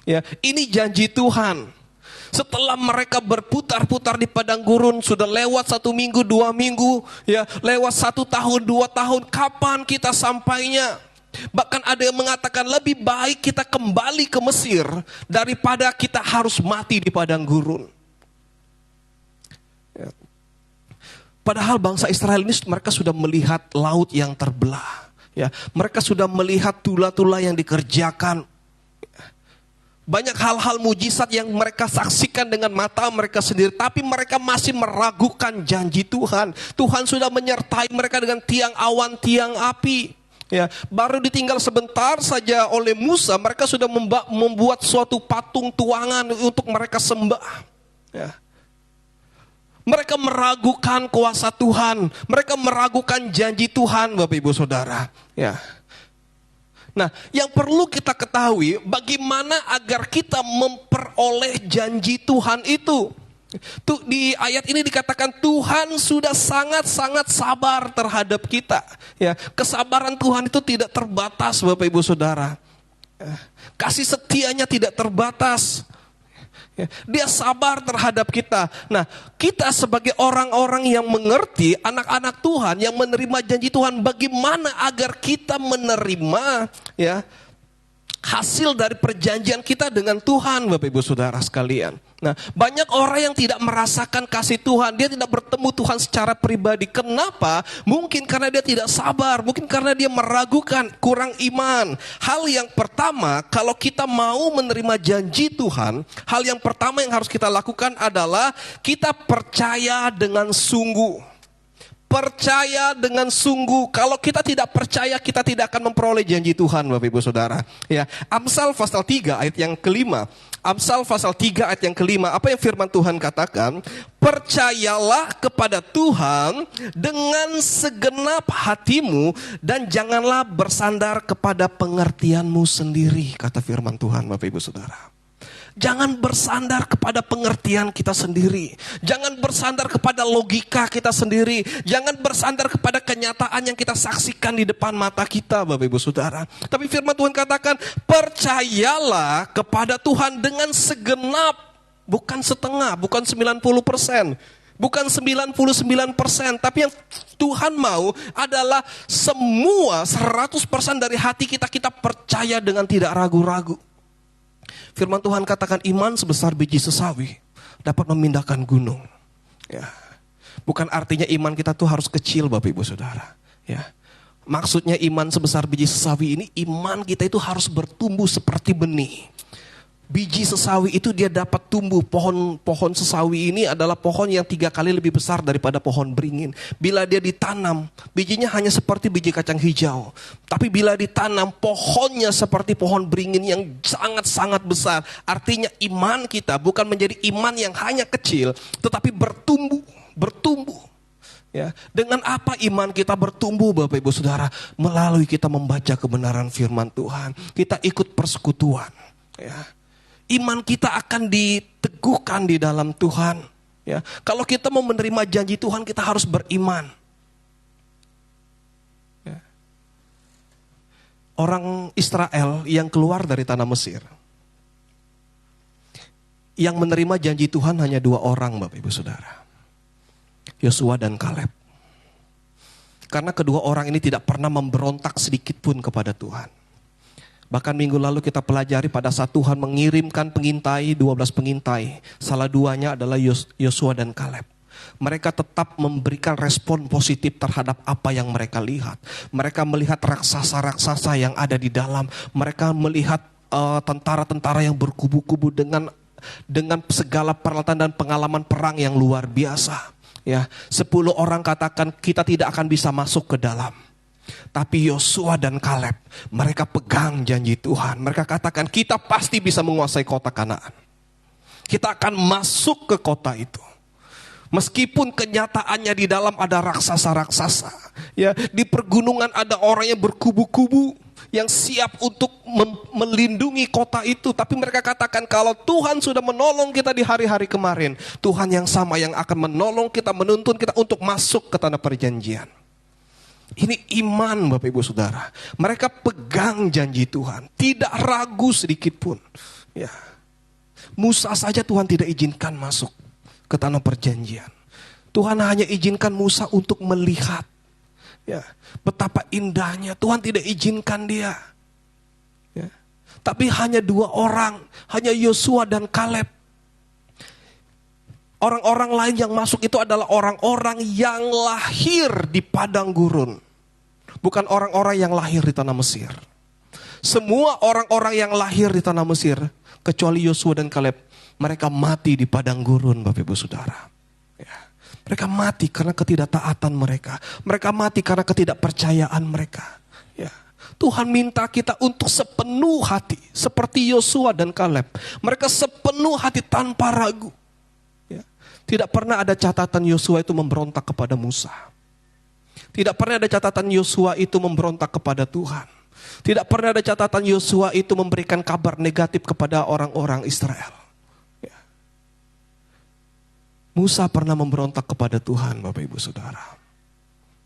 Ya, ini janji Tuhan. Setelah mereka berputar-putar di padang gurun, sudah lewat 1 minggu, 2 minggu, ya, lewat 1 tahun, 2 tahun, kapan kita sampainya? Bahkan ada yang mengatakan lebih baik kita kembali ke Mesir daripada kita harus mati di padang gurun. Ya. Padahal bangsa Israel ini mereka sudah melihat laut yang terbelah. Ya, mereka sudah melihat tula-tula yang dikerjakan. Banyak hal-hal mujizat yang mereka saksikan dengan mata mereka sendiri. Tapi mereka masih meragukan janji Tuhan. Tuhan sudah menyertai mereka dengan tiang awan, tiang api. Ya, baru ditinggal sebentar saja oleh Musa, mereka sudah membuat suatu patung tuangan untuk mereka sembah. Ya. Mereka meragukan kuasa Tuhan. Mereka meragukan janji Tuhan, Bapak Ibu Saudara. Ya. Nah, yang perlu kita ketahui, bagaimana agar kita memperoleh janji Tuhan itu. Tuh, di ayat ini dikatakan Tuhan sudah sangat-sangat sabar terhadap kita. Ya, kesabaran Tuhan itu tidak terbatas, Bapak Ibu Saudara. Kasih setianya tidak terbatas. Dia sabar terhadap kita. Nah, kita sebagai orang-orang yang mengerti, anak-anak Tuhan yang menerima janji Tuhan, bagaimana agar kita menerima, ya, hasil dari perjanjian kita dengan Tuhan, Bapak Ibu Saudara sekalian. Nah, banyak orang yang tidak merasakan kasih Tuhan, dia tidak bertemu Tuhan secara pribadi. Kenapa? Mungkin karena dia tidak sabar, mungkin karena dia meragukan, kurang iman. Hal yang pertama, kalau kita mau menerima janji Tuhan, hal yang pertama yang harus kita lakukan adalah kita percaya dengan sungguh. Percaya dengan sungguh. Kalau kita tidak percaya, kita tidak akan memperoleh janji Tuhan, Bapak Ibu Saudara. Ya, Amsal pasal 3 ayat yang kelima. Amsal pasal 3 ayat yang kelima. Apa yang firman Tuhan katakan? Percayalah kepada Tuhan dengan segenap hatimu dan janganlah bersandar kepada pengertianmu sendiri, kata firman Tuhan, Bapak Ibu Saudara. Jangan bersandar kepada pengertian kita sendiri. Jangan bersandar kepada logika kita sendiri. Jangan bersandar kepada kenyataan yang kita saksikan di depan mata kita, Bapak Ibu Saudara. Tapi firman Tuhan katakan, percayalah kepada Tuhan dengan segenap, bukan setengah, bukan 90%. Bukan 99%, tapi yang Tuhan mau adalah semua 100% dari hati kita percaya dengan tidak ragu-ragu. Firman Tuhan katakan iman sebesar biji sesawi dapat memindahkan gunung. Ya. Bukan artinya iman kita tuh harus kecil, Bapak Ibu Saudara. Ya. Maksudnya iman sebesar biji sesawi ini, iman kita itu harus bertumbuh seperti benih. Biji sesawi itu dia dapat tumbuh. Pohon sesawi ini adalah pohon yang 3 kali lebih besar daripada pohon beringin. Bila dia ditanam, bijinya hanya seperti biji kacang hijau. Tapi bila ditanam, pohonnya seperti pohon beringin yang sangat-sangat besar. Artinya iman kita bukan menjadi iman yang hanya kecil, tetapi bertumbuh. Ya, dengan apa iman kita bertumbuh, Bapak Ibu Saudara? Melalui kita membaca kebenaran firman Tuhan. Kita ikut persekutuan. Ya. Iman kita akan diteguhkan di dalam Tuhan. Ya, kalau kita mau menerima janji Tuhan, kita harus beriman. Ya. Orang Israel yang keluar dari tanah Mesir, yang menerima janji Tuhan hanya 2 orang, Bapak Ibu Saudara. Yosua dan Kaleb. Karena kedua orang ini tidak pernah memberontak sedikit pun kepada Tuhan. Bahkan minggu lalu kita pelajari pada saat Tuhan mengirimkan pengintai, 12 pengintai. Salah 2-nya adalah Yosua dan Kaleb. Mereka tetap memberikan respon positif terhadap apa yang mereka lihat. Mereka melihat raksasa-raksasa yang ada di dalam. Mereka melihat tentara-tentara yang berkubu-kubu dengan segala peralatan dan pengalaman perang yang luar biasa. Ya, 10 orang katakan kita tidak akan bisa masuk ke dalam. Tapi Yosua dan Kaleb, mereka pegang janji Tuhan. Mereka katakan kita pasti bisa menguasai kota Kanaan. Kita akan masuk ke kota itu. Meskipun kenyataannya di dalam ada raksasa-raksasa. Ya, di pergunungan ada orang yang berkubu-kubu, yang siap untuk melindungi kota itu. Tapi mereka katakan kalau Tuhan sudah menolong kita di hari-hari kemarin, Tuhan yang sama yang akan menolong kita, menuntun kita untuk masuk ke tanah perjanjian. Ini iman, Bapak Ibu Saudara. Mereka pegang janji Tuhan, tidak ragu sedikit pun. Ya. Musa saja Tuhan tidak izinkan masuk ke tanah perjanjian. Tuhan hanya izinkan Musa untuk melihat. Ya, betapa indahnya. Tuhan tidak izinkan dia. Ya. Tapi hanya 2 orang, hanya Yosua dan Kaleb. Orang-orang lain yang masuk itu adalah orang-orang yang lahir di padang gurun. Bukan orang-orang yang lahir di tanah Mesir. Semua orang-orang yang lahir di tanah Mesir, kecuali Yosua dan Kaleb, mereka mati di padang gurun, Bapak Ibu Saudara. Ya. Mereka mati karena ketidaktaatan mereka. Mereka mati karena ketidakpercayaan mereka. Ya. Tuhan minta kita untuk sepenuh hati, seperti Yosua dan Kaleb. Mereka sepenuh hati tanpa ragu. Tidak pernah ada catatan Yosua itu memberontak kepada Musa. Tidak pernah ada catatan Yosua itu memberontak kepada Tuhan. Tidak pernah ada catatan Yosua itu memberikan kabar negatif kepada orang-orang Israel. Ya. Musa pernah memberontak kepada Tuhan, Bapak Ibu Saudara.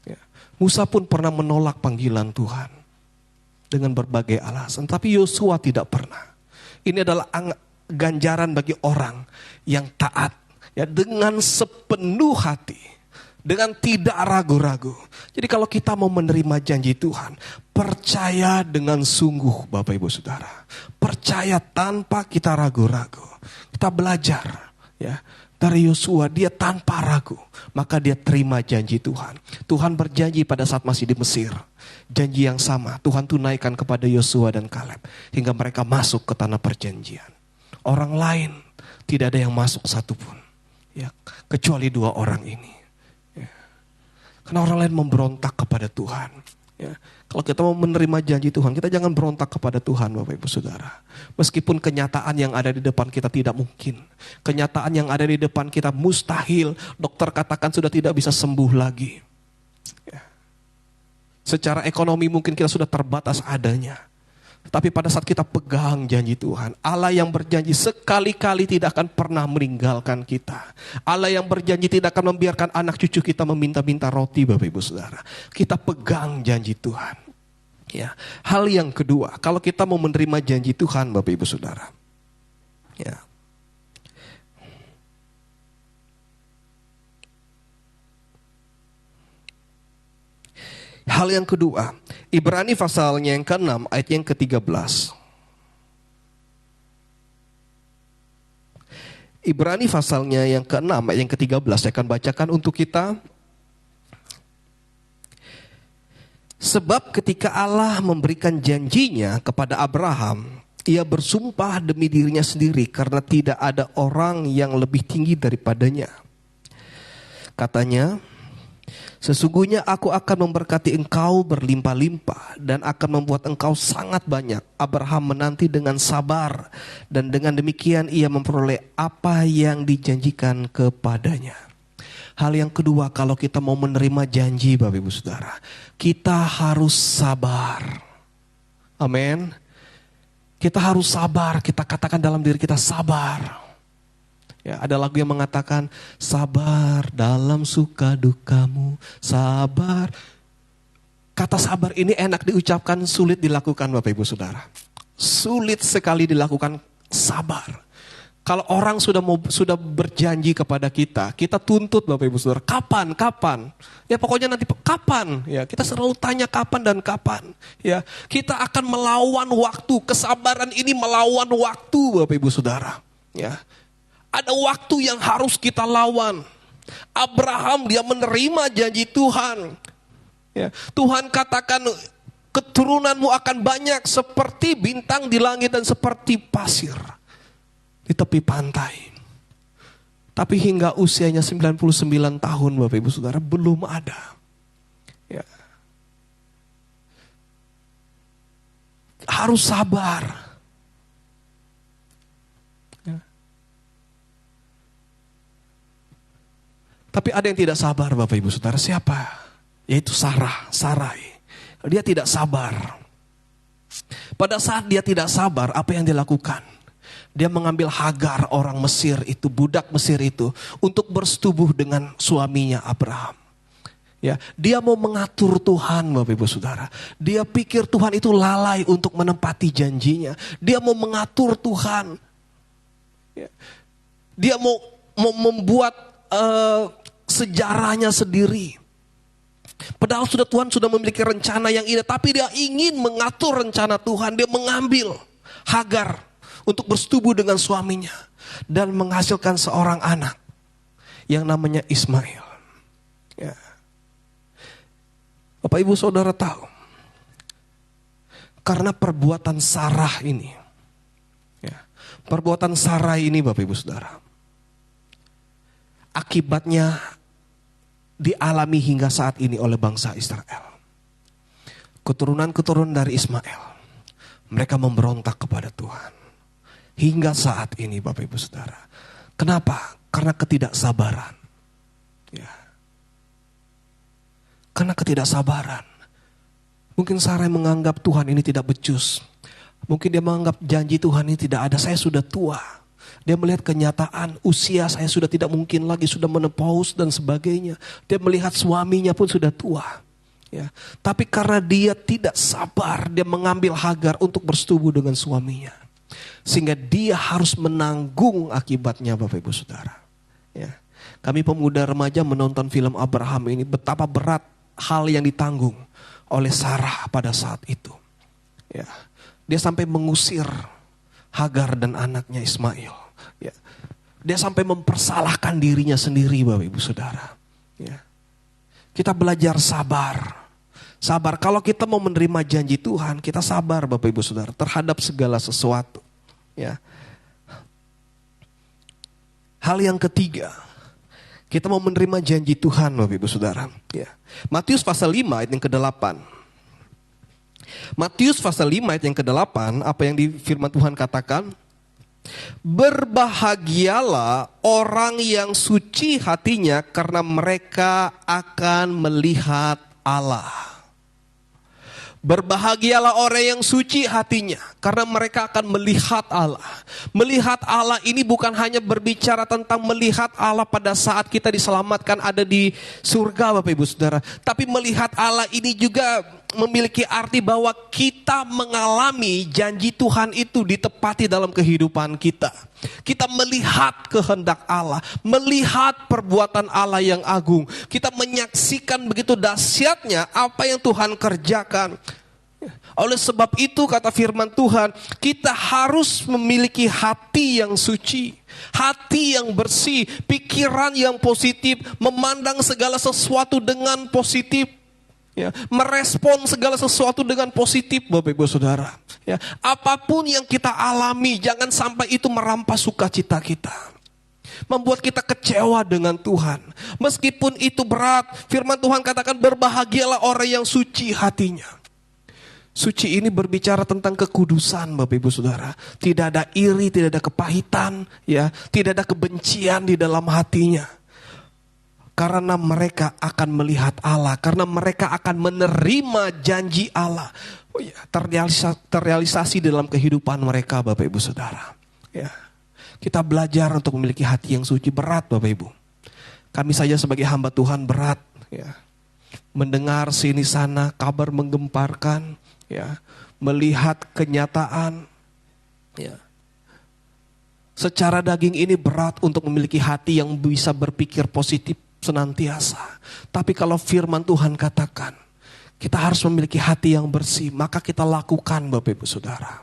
Ya. Musa pun pernah menolak panggilan Tuhan dengan berbagai alasan. Tapi Yosua tidak pernah. Ini adalah ganjaran bagi orang yang taat. Ya, dengan sepenuh hati, dengan tidak ragu-ragu. Jadi kalau kita mau menerima janji Tuhan, percaya dengan sungguh Bapak Ibu Saudara. Percaya tanpa kita ragu-ragu. Kita belajar ya dari Yosua, dia tanpa ragu, maka dia terima janji Tuhan. Tuhan berjanji pada saat masih di Mesir. Janji yang sama Tuhan tunaikan kepada Yosua dan Kaleb hingga mereka masuk ke tanah perjanjian. Orang lain tidak ada yang masuk satupun, ya, kecuali 2 orang ini. Ya. Karena orang lain memberontak kepada Tuhan. Ya. Kalau kita mau menerima janji Tuhan, kita jangan berontak kepada Tuhan, Bapak Ibu Saudara. Meskipun kenyataan yang ada di depan kita tidak mungkin. Kenyataan yang ada di depan kita mustahil. Dokter katakan sudah tidak bisa sembuh lagi. Ya. Secara ekonomi mungkin kita sudah terbatas adanya. Tapi pada saat kita pegang janji Tuhan, Allah yang berjanji sekali-kali tidak akan pernah meninggalkan kita. Allah yang berjanji tidak akan membiarkan anak cucu kita meminta-minta roti, Bapak Ibu Saudara. Kita pegang janji Tuhan. Ya. Hal yang kedua, kalau kita mau menerima janji Tuhan, Bapak Ibu Saudara. Ya. Hal yang kedua, Ibrani pasalnya yang ke-6 ayat yang ke-13. Ibrani pasalnya yang ke-6 ayat yang ke-13 saya akan bacakan untuk kita. Sebab ketika Allah memberikan janjinya kepada Abraham, ia bersumpah demi dirinya sendiri karena tidak ada orang yang lebih tinggi daripadanya. Katanya, sesungguhnya aku akan memberkati engkau berlimpah-limpah dan akan membuat engkau sangat banyak. Abraham menanti dengan sabar dan dengan demikian ia memperoleh apa yang dijanjikan kepadanya. Hal yang kedua, kalau kita mau menerima janji Bapak Ibu Saudara, kita harus sabar. Amin. Kita harus sabar, kita katakan dalam diri kita sabar. Ya, ada lagu yang mengatakan sabar dalam suka dukamu, sabar. Kata sabar ini enak diucapkan, sulit dilakukan Bapak Ibu Saudara. Sulit sekali dilakukan sabar. Kalau orang sudah berjanji kepada kita, kita tuntut Bapak Ibu Saudara, kapan? Ya pokoknya nanti kapan? Ya, kita selalu tanya kapan dan kapan. Ya, kita akan melawan waktu. Kesabaran ini melawan waktu Bapak Ibu Saudara. Ya. Ada waktu yang harus kita lawan. Abraham dia menerima janji Tuhan. Ya, Tuhan katakan keturunanmu akan banyak seperti bintang di langit dan seperti pasir di tepi pantai. Tapi hingga usianya 99 tahun Bapak Ibu Saudara belum ada. Ya. Harus sabar. Tapi ada yang tidak sabar Bapak Ibu Saudara. Siapa? Yaitu Sarai. Dia tidak sabar. Pada saat dia tidak sabar, apa yang dia lakukan? Dia mengambil Hagar orang Mesir itu, budak Mesir itu, untuk bersetubuh dengan suaminya Abraham. Ya, dia mau mengatur Tuhan Bapak Ibu Saudara. Dia pikir Tuhan itu lalai untuk menepati janjinya. Dia mau mengatur Tuhan. Ya. Dia mau membuat sejarahnya sendiri. Padahal Tuhan sudah memiliki rencana yang indah, tapi dia ingin mengatur rencana Tuhan. Dia mengambil Hagar untuk bersetubuh dengan suaminya dan menghasilkan seorang anak yang namanya Ismail. Ya. Bapak Ibu Saudara tahu, karena perbuatan Sarah ini, ya, perbuatan Sarai ini Bapak Ibu Saudara, akibatnya dialami hingga saat ini oleh bangsa Israel. Keturunan-keturunan dari Ismail, mereka memberontak kepada Tuhan. Hingga saat ini Bapak Ibu Saudara. Kenapa? Karena ketidaksabaran. Ya. Karena ketidaksabaran. Mungkin Sarai menganggap Tuhan ini tidak becus. Mungkin dia menganggap janji Tuhan ini tidak ada. Saya sudah tua. Dia melihat kenyataan usia saya sudah tidak mungkin lagi, sudah menopause dan sebagainya. Dia melihat suaminya pun sudah tua. Ya. Tapi karena dia tidak sabar, dia mengambil Hagar untuk bersetubuh dengan suaminya. Sehingga dia harus menanggung akibatnya Bapak Ibu Saudara. Ya. Kami pemuda remaja menonton film Abraham ini, betapa berat hal yang ditanggung oleh Sarah pada saat itu. Ya, dia sampai mengusir Hagar dan anaknya Ismail. Ya, dia sampai mempersalahkan dirinya sendiri, Bapak Ibu Saudara. Ya. Kita belajar sabar. Sabar, kalau kita mau menerima janji Tuhan, kita sabar Bapak Ibu Saudara terhadap segala sesuatu. Ya. Hal yang ketiga, kita mau menerima janji Tuhan Bapak Ibu Saudara. Ya. Matius pasal 5 ayat yang ke-8. Matius pasal 5 ayat yang ke-8, apa yang di firman Tuhan katakan? Berbahagialah orang yang suci hatinya karena mereka akan melihat Allah. Berbahagialah orang yang suci hatinya karena mereka akan melihat Allah. Melihat Allah ini bukan hanya berbicara tentang melihat Allah pada saat kita diselamatkan ada di surga Bapak Ibu Saudara. Tapi melihat Allah ini juga memiliki arti bahwa kita mengalami janji Tuhan itu ditepati dalam kehidupan kita. Kita melihat kehendak Allah, melihat perbuatan Allah yang agung. Kita menyaksikan begitu dahsyatnya apa yang Tuhan kerjakan. Oleh sebab itu kata firman Tuhan, kita harus memiliki hati yang suci, hati yang bersih, pikiran yang positif, memandang segala sesuatu dengan positif. Ya, merespon segala sesuatu dengan positif Bapak Ibu Saudara. Ya, apapun yang kita alami jangan sampai itu merampas sukacita kita, membuat kita kecewa dengan Tuhan. Meskipun itu berat, firman Tuhan katakan berbahagialah orang yang suci hatinya. Suci ini berbicara tentang kekudusan Bapak Ibu Saudara. Tidak ada iri, tidak ada kepahitan, ya, tidak ada kebencian di dalam hatinya. Karena mereka akan melihat Allah, karena mereka akan menerima janji Allah. Oh ya, terrealisasi dalam kehidupan mereka Bapak Ibu Saudara. Ya. Kita belajar untuk memiliki hati yang suci, berat Bapak Ibu. Kami saja sebagai hamba Tuhan berat, ya. Mendengar sini sana kabar menggemparkan, ya. Melihat kenyataan, ya. Secara daging ini berat untuk memiliki hati yang bisa berpikir positif senantiasa. Tapi kalau firman Tuhan katakan kita harus memiliki hati yang bersih, maka kita lakukan Bapak Ibu Saudara.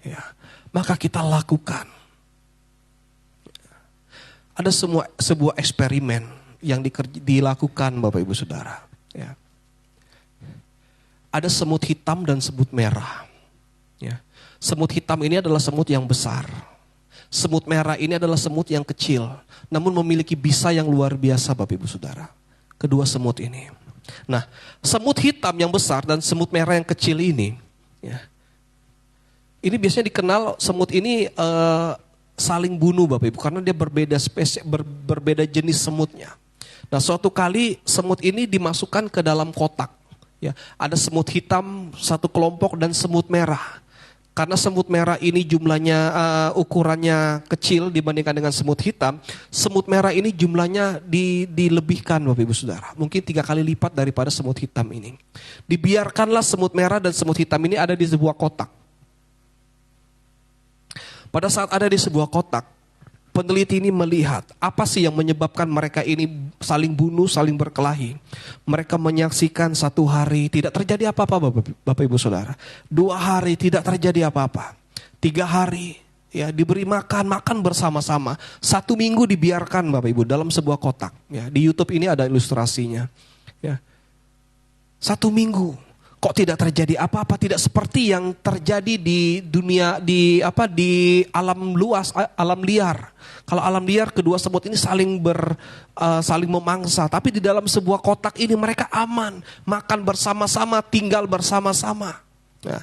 Ya, maka kita lakukan. Ada sebuah eksperimen yang dilakukan Bapak Ibu Saudara. Ya. Ada semut hitam dan semut merah. Ya. Semut hitam ini adalah semut yang besar. Semut merah ini adalah semut yang kecil, namun memiliki bisa yang luar biasa Bapak Ibu Saudara. Kedua semut ini. Nah, semut hitam yang besar dan semut merah yang kecil ini, ya, ini biasanya dikenal semut ini saling bunuh Bapak Ibu, karena dia berbeda spesies, berbeda jenis semutnya. Nah, suatu kali semut ini dimasukkan ke dalam kotak. Ya, ada semut hitam satu kelompok dan semut merah. Karena semut merah ini jumlahnya ukurannya kecil dibandingkan dengan semut hitam. Semut merah ini jumlahnya dilebihkan Bapak Ibu Saudara. Mungkin 3 kali lipat daripada semut hitam ini. Dibiarkanlah semut merah dan semut hitam ini ada di sebuah kotak. Pada saat ada di sebuah kotak, peneliti ini melihat apa sih yang menyebabkan mereka ini saling bunuh, saling berkelahi. Mereka menyaksikan 1 hari tidak terjadi apa-apa Bapak Ibu Saudara. 2 hari tidak terjadi apa-apa. 3 hari ya diberi makan bersama-sama. 1 minggu dibiarkan Bapak Ibu dalam sebuah kotak. Ya, di YouTube ini ada ilustrasinya. Ya. 1 minggu. Kok tidak terjadi apa-apa, tidak seperti yang terjadi di dunia, di alam luas, alam liar. Kalau alam liar kedua semut ini saling memangsa, tapi di dalam sebuah kotak ini mereka aman, makan bersama-sama, tinggal bersama-sama. Nah,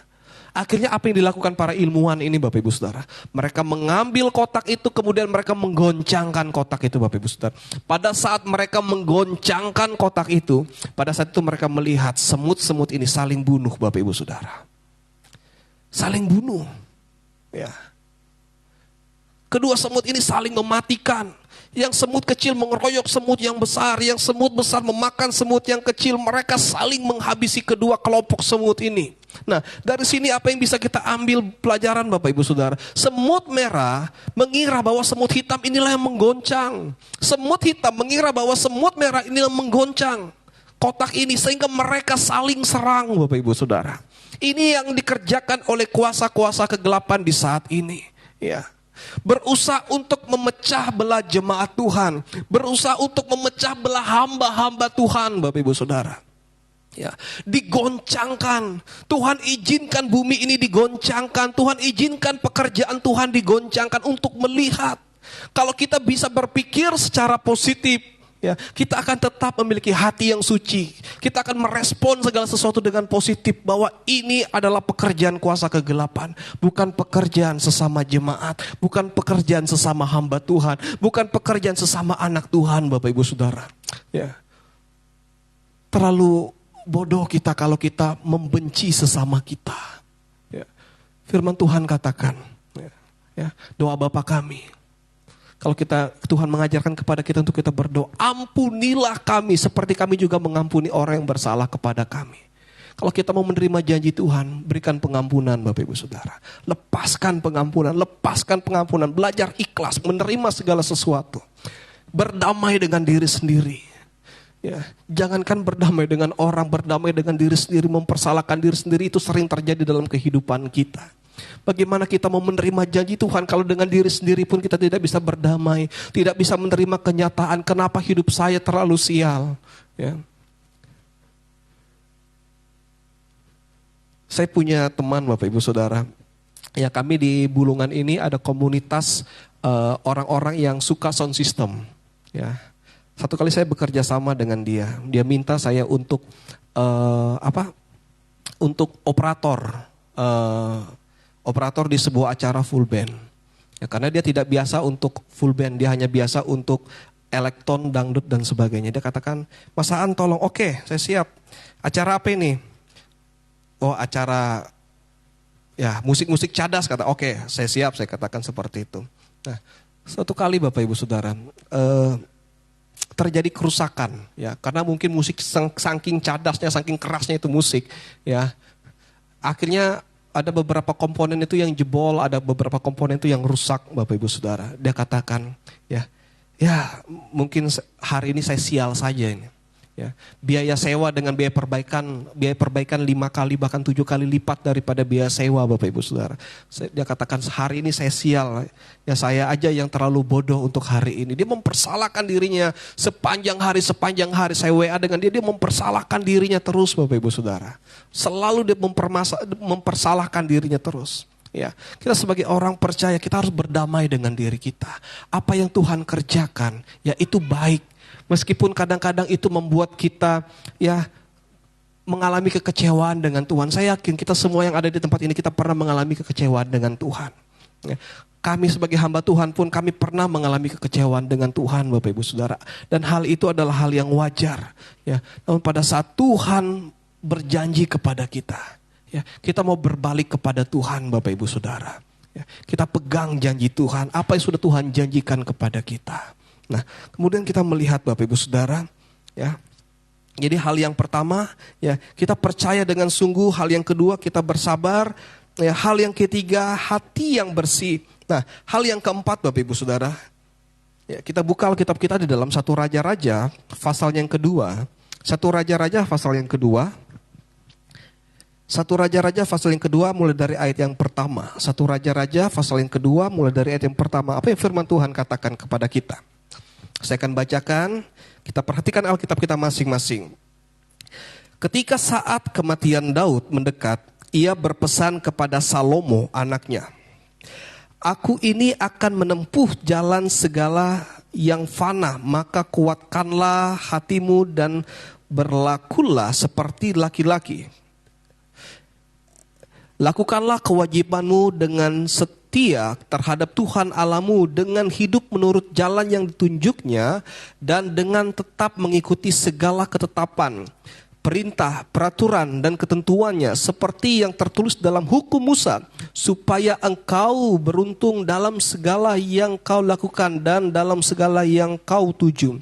akhirnya apa yang dilakukan para ilmuwan ini Bapak Ibu Saudara? Mereka mengambil kotak itu kemudian mereka menggoncangkan kotak itu Bapak Ibu Saudara. Pada saat mereka menggoncangkan kotak itu, pada saat itu mereka melihat semut-semut ini saling bunuh Bapak Ibu Saudara. Saling bunuh. Ya. Kedua semut ini saling mematikan. Yang semut kecil mengeroyok semut yang besar, yang semut besar memakan semut yang kecil. Mereka saling menghabisi kedua kelompok semut ini. Nah, dari sini apa yang bisa kita ambil pelajaran Bapak Ibu Saudara? Semut merah mengira bahwa semut hitam inilah yang menggoncang. Semut hitam mengira bahwa semut merah inilah yang menggoncang kotak ini, sehingga mereka saling serang Bapak Ibu Saudara. Ini yang dikerjakan oleh kuasa-kuasa kegelapan di saat ini. Ya. Berusaha untuk memecah belah jemaat Tuhan, berusaha untuk memecah belah hamba-hamba Tuhan Bapak Ibu Saudara. Ya, digoncangkan. Tuhan izinkan bumi ini digoncangkan. Tuhan izinkan pekerjaan Tuhan digoncangkan untuk melihat. Kalau kita bisa berpikir secara positif, ya, kita akan tetap memiliki hati yang suci. Kita akan merespon segala sesuatu dengan positif, bahwa ini adalah pekerjaan kuasa kegelapan, bukan pekerjaan sesama jemaat, bukan pekerjaan sesama hamba Tuhan, bukan pekerjaan sesama anak Tuhan Bapak Ibu Saudara. Ya. Terlalu bodoh kita kalau kita membenci sesama kita. Ya. Firman Tuhan katakan, ya, doa Bapa kami. Kalau Tuhan mengajarkan kepada kita untuk kita berdoa, ampunilah kami seperti kami juga mengampuni orang yang bersalah kepada kami. Kalau kita mau menerima janji Tuhan, berikan pengampunan Bapak Ibu Saudara. Lepaskan pengampunan, belajar ikhlas, menerima segala sesuatu. Berdamai dengan diri sendiri. Ya, jangankan berdamai dengan orang, berdamai dengan diri sendiri, mempersalahkan diri sendiri, itu sering terjadi dalam kehidupan kita. Bagaimana kita mau menerima janji Tuhan kalau dengan diri sendiri pun kita tidak bisa berdamai, tidak bisa menerima kenyataan kenapa hidup saya terlalu sial. Ya. Saya punya teman Bapak Ibu Saudara, ya, kami di Bulungan ini ada komunitas orang-orang yang suka sound system. Ya. Satu kali saya bekerja sama dengan dia. Dia minta saya untuk untuk operator di sebuah acara full band. Ya, karena dia tidak biasa untuk full band, dia hanya biasa untuk elektron, dangdut dan sebagainya. Dia katakan, Mas Aan tolong, oke, saya siap. Acara apa ini? Oh, acara ya musik-musik cadas, kata. Oke, saya siap, saya katakan seperti itu. Nah, suatu kali Bapak Ibu Saudara, terjadi kerusakan, ya, karena mungkin musik saking cadasnya, saking kerasnya itu musik, ya. Akhirnya ada beberapa komponen itu yang jebol, ada beberapa komponen itu yang rusak Bapak Ibu Saudara. Dia katakan, ya mungkin hari ini saya sial saja ini. Ya, biaya sewa dengan biaya perbaikan 5 kali bahkan 7 kali lipat daripada biaya sewa Bapak Ibu Saudara. Dia katakan hari ini saya sial, ya saya aja yang terlalu bodoh untuk hari ini. Dia mempersalahkan dirinya sepanjang hari saya WA dengan dia mempersalahkan dirinya terus Bapak Ibu Saudara. Selalu dia mempersalahkan dirinya terus. Ya, kita sebagai orang percaya kita harus berdamai dengan diri kita. Apa yang Tuhan kerjakan, ya itu baik. Meskipun kadang-kadang itu membuat kita ya mengalami kekecewaan dengan Tuhan. Saya yakin kita semua yang ada di tempat ini kita pernah mengalami kekecewaan dengan Tuhan. Ya, kami sebagai hamba Tuhan pun kami pernah mengalami kekecewaan dengan Tuhan Bapak Ibu Saudara. Dan hal itu adalah hal yang wajar. Ya, namun pada saat Tuhan berjanji kepada kita, ya, kita mau berbalik kepada Tuhan Bapak Ibu Saudara. Ya, kita pegang janji Tuhan, apa yang sudah Tuhan janjikan kepada kita. Nah, kemudian kita melihat Bapak Ibu Saudara, ya. Jadi hal yang pertama, ya, kita percaya dengan sungguh. Hal yang kedua, kita bersabar. Ya, hal yang ketiga, hati yang bersih. Nah, hal yang keempat Bapak Ibu Saudara, ya, kita buka Alkitab kita di dalam 1 Raja-Raja pasal yang kedua. 1 Raja-Raja pasal yang kedua. 1 Raja-Raja pasal yang kedua mulai dari ayat yang pertama. 1 Raja-Raja pasal yang kedua mulai dari ayat yang pertama. Apa yang firman Tuhan katakan kepada kita? Saya akan bacakan, kita perhatikan Alkitab kita masing-masing. Ketika saat kematian Daud mendekat, ia berpesan kepada Salomo anaknya, "Aku ini akan menempuh jalan segala yang fana, maka kuatkanlah hatimu dan berlakulah seperti laki-laki. Lakukanlah kewajibanmu dengan setia terhadap Tuhan Allahmu dengan hidup menurut jalan yang ditunjuknya dan dengan tetap mengikuti segala ketetapan, perintah, peraturan dan ketentuannya seperti yang tertulis dalam hukum Musa, supaya engkau beruntung dalam segala yang kau lakukan dan dalam segala yang kau tuju.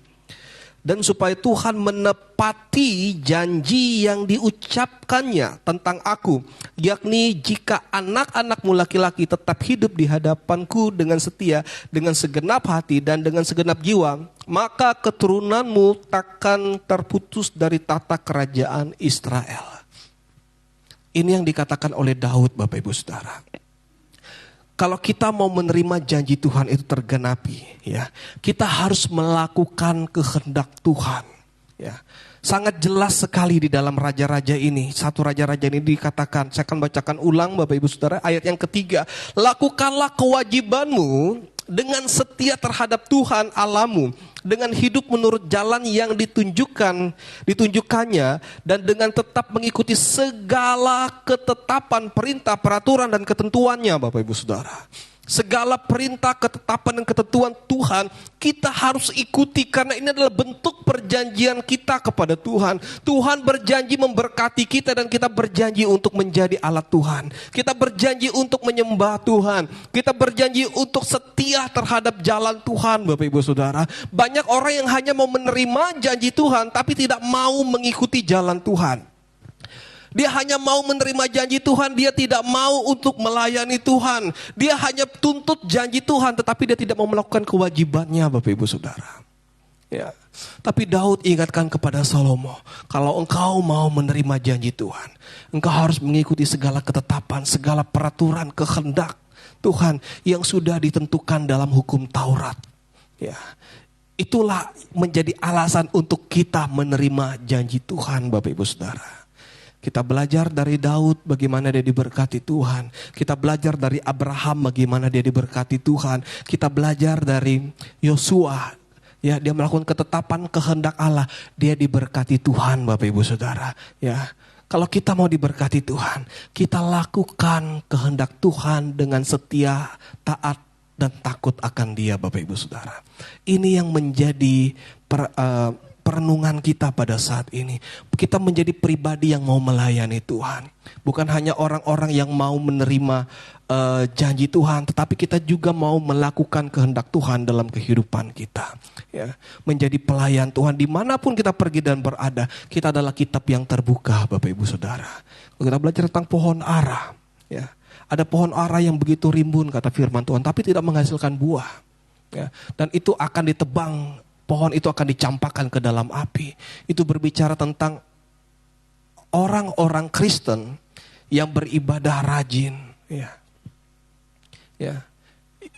dan supaya Tuhan menepati janji yang diucapkannya tentang aku, yakni jika anak-anakmu laki-laki tetap hidup di hadapanku dengan setia, dengan segenap hati dan dengan segenap jiwa, maka keturunanmu takkan terputus dari tata kerajaan Israel. Ini yang dikatakan oleh Daud, Bapak Ibu Saudara. Kalau kita mau menerima janji Tuhan itu tergenapi, ya, kita harus melakukan kehendak Tuhan. Ya, sangat jelas sekali di dalam raja-raja ini. Satu raja-raja ini dikatakan, saya akan bacakan ulang Bapak Ibu Saudara, ayat yang ketiga. Lakukanlah kewajibanmu dengan setia terhadap Tuhan Allahmu, dengan hidup menurut jalan yang ditunjukkannya, dan dengan tetap mengikuti segala ketetapan, perintah, peraturan, dan ketentuannya, Bapak Ibu Saudara. Segala perintah, ketetapan, dan ketentuan Tuhan kita harus ikuti, karena ini adalah bentuk perjanjian kita kepada Tuhan. Tuhan berjanji memberkati kita dan kita berjanji untuk menjadi alat Tuhan. Kita berjanji untuk menyembah Tuhan. Kita berjanji untuk setia terhadap jalan Tuhan, Bapak Ibu Saudara. Banyak orang yang hanya mau menerima janji Tuhan tapi tidak mau mengikuti jalan Tuhan. Dia hanya mau menerima janji Tuhan, dia tidak mau untuk melayani Tuhan. Dia hanya tuntut janji Tuhan, tetapi dia tidak mau melakukan kewajibannya, Bapak Ibu Saudara. Ya. Tapi Daud ingatkan kepada Salomo, kalau engkau mau menerima janji Tuhan, engkau harus mengikuti segala ketetapan, segala peraturan, kehendak Tuhan yang sudah ditentukan dalam hukum Taurat. Ya. Itulah menjadi alasan untuk kita menerima janji Tuhan, Bapak Ibu Saudara. Kita belajar dari Daud bagaimana dia diberkati Tuhan. Kita belajar dari Abraham bagaimana dia diberkati Tuhan. Kita belajar dari Yosua. Ya, dia melakukan ketetapan kehendak Allah. Dia diberkati Tuhan, Bapak Ibu Saudara. Ya, kalau kita mau diberkati Tuhan, kita lakukan kehendak Tuhan dengan setia, taat, dan takut akan Dia, Bapak Ibu Saudara. Ini yang menjadi perenungan kita pada saat ini. Kita menjadi pribadi yang mau melayani Tuhan. Bukan hanya orang-orang yang mau menerima janji Tuhan, tetapi kita juga mau melakukan kehendak Tuhan dalam kehidupan kita. Ya, menjadi pelayan Tuhan dimanapun kita pergi dan berada. Kita adalah kitab yang terbuka, Bapak Ibu Saudara. Kita belajar tentang pohon ara. Ya, ada pohon ara yang begitu rimbun, kata firman Tuhan, tapi tidak menghasilkan buah. Ya, dan itu akan ditebang. Pohon itu akan dicampakkan ke dalam api. Itu berbicara tentang orang-orang Kristen yang beribadah rajin, ya,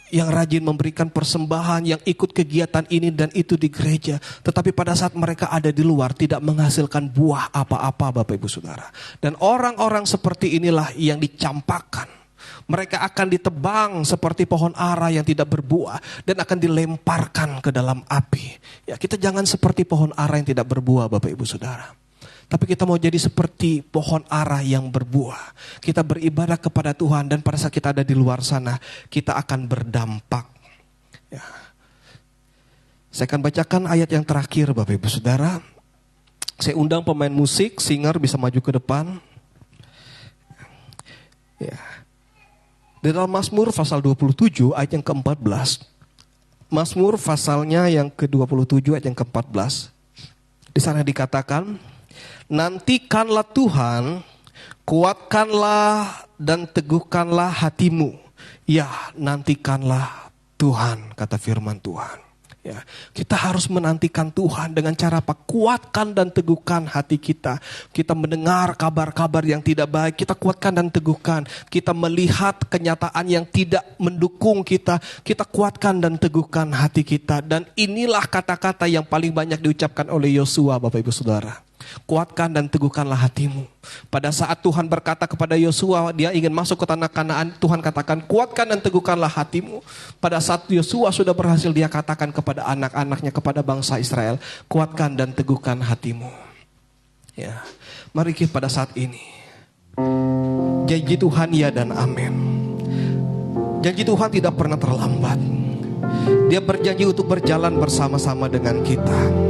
yang rajin memberikan persembahan, yang ikut kegiatan ini dan itu di gereja. Tetapi pada saat mereka ada di luar tidak menghasilkan buah apa-apa, Bapak Ibu Saudara. Dan orang-orang seperti inilah yang dicampakkan. Mereka akan ditebang seperti pohon ara yang tidak berbuah dan akan dilemparkan ke dalam api. Ya, kita jangan seperti pohon ara yang tidak berbuah, Bapak Ibu Saudara. Tapi kita mau jadi seperti pohon ara yang berbuah. Kita beribadah kepada Tuhan dan pada saat kita ada di luar sana, kita akan berdampak. Ya. Saya akan bacakan ayat yang terakhir, Bapak Ibu Saudara. Saya undang pemain musik, singer bisa maju ke depan. Ya. Di dalam Mazmur pasal 27 ayat yang ke-14. Mazmur pasalnya yang ke-27 ayat yang ke-14. Di sana dikatakan, nantikanlah Tuhan, kuatkanlah dan teguhkanlah hatimu. Ya, nantikanlah Tuhan, kata firman Tuhan. Ya, kita harus menantikan Tuhan dengan cara apa? Kuatkan dan teguhkan hati kita. Kita mendengar kabar-kabar yang tidak baik, kita kuatkan dan teguhkan. Kita melihat kenyataan yang tidak mendukung kita, kita kuatkan dan teguhkan hati kita. Dan inilah kata-kata yang paling banyak diucapkan oleh Yosua, Bapak Ibu Saudara. Kuatkan dan teguhkanlah hatimu. Pada saat Tuhan berkata kepada Yosua, dia ingin masuk ke tanah Kanaan, Tuhan katakan, kuatkan dan teguhkanlah hatimu. Pada saat Yosua sudah berhasil, dia katakan kepada anak-anaknya, kepada bangsa Israel, kuatkan dan teguhkan hatimu. Ya, mari kita pada saat ini, janji Tuhan ya dan amin. Janji Tuhan tidak pernah terlambat. Dia berjanji untuk berjalan bersama-sama dengan kita.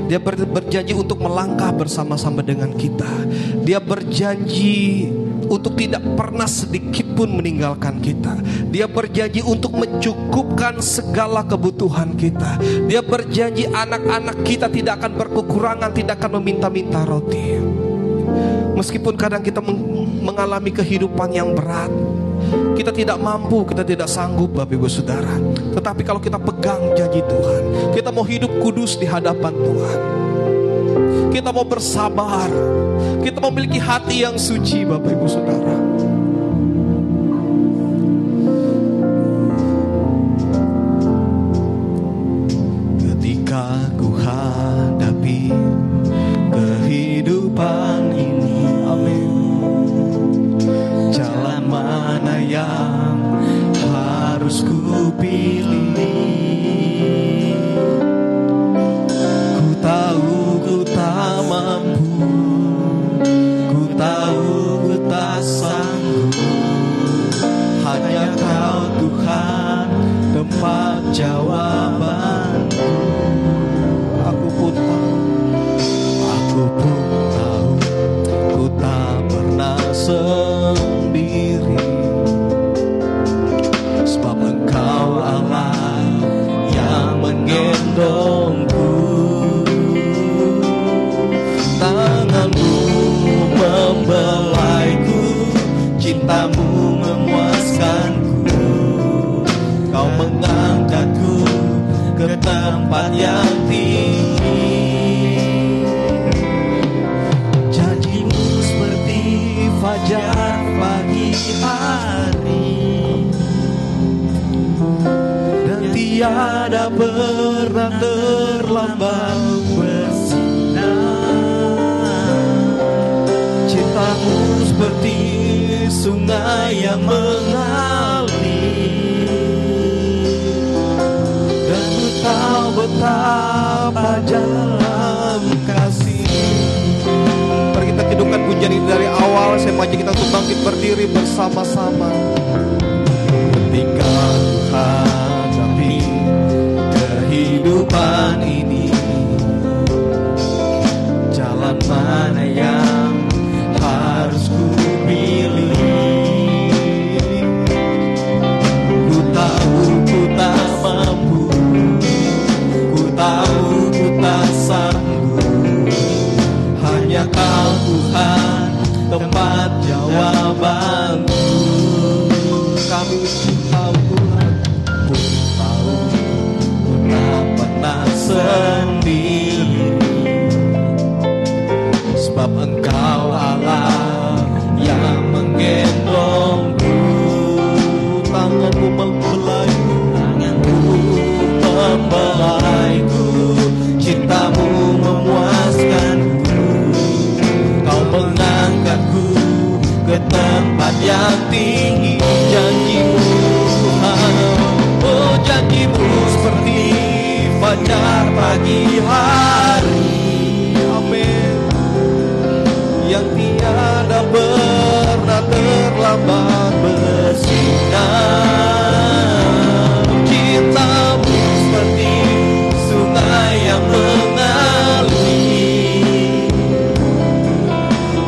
Dia berjanji untuk melangkah bersama-sama dengan kita. Dia berjanji untuk tidak pernah sedikit pun meninggalkan kita. Dia berjanji untuk mencukupkan segala kebutuhan kita. Dia berjanji anak-anak kita tidak akan berkekurangan, tidak akan meminta-minta roti. Meskipun kadang kita mengalami kehidupan yang berat, kita tidak mampu, kita tidak sanggup Bapak Ibu Saudara. Tetapi kalau kita pegang janji Tuhan, kita mau hidup kudus di hadapan Tuhan, kita mau bersabar, kita memiliki hati yang suci Bapak Ibu Saudara. Ketika ku hadapi kehidupan ini, amin, jalan mana yang harus ku pilih? Ku tahu ku tak mampu, ku tahu ku tak sanggup. Hanya Kau Tuhan tempat jawabanku. Aku pun tahu ku tak pernah sendiri, sebab Engkau Allah yang menggendongku. Tanganmu membelaiku, cintamu memuaskanku. Kau mengangkatku ke tempat yang tinggi. Janjimu seperti fajar pagi hari, dan tiada pernah terlambat bersinar. Cintamu seperti sungai yang mengalir, dan ku tahu betapa dalam kasih. Mari kita hidupkan pujian ini dari awal. Saya maju kita untuk bangkit berdiri bersama-sama. Ketika ku hadapi kehidupan ini, jalan mana yang harus ku pilih? Ku tahu ku tak mampu, ku tahu ku tak sanggup. Hanya Kau Tuhan tempat jawabanku. Kami tahu Tuhan, ku tahu ku tak pernah sendiri, sebab Engkau Allah yang menggendongku. Tanganmu membelaiku, cintamu memuaskanku. Kau mengangkatku ke tempat yang tinggi. Janjimu Tuhan, oh janjimu seperti fajar pagi hari, amin, yang tiada pernah terlambat bersinar. Cintamu seperti sungai yang mengalir,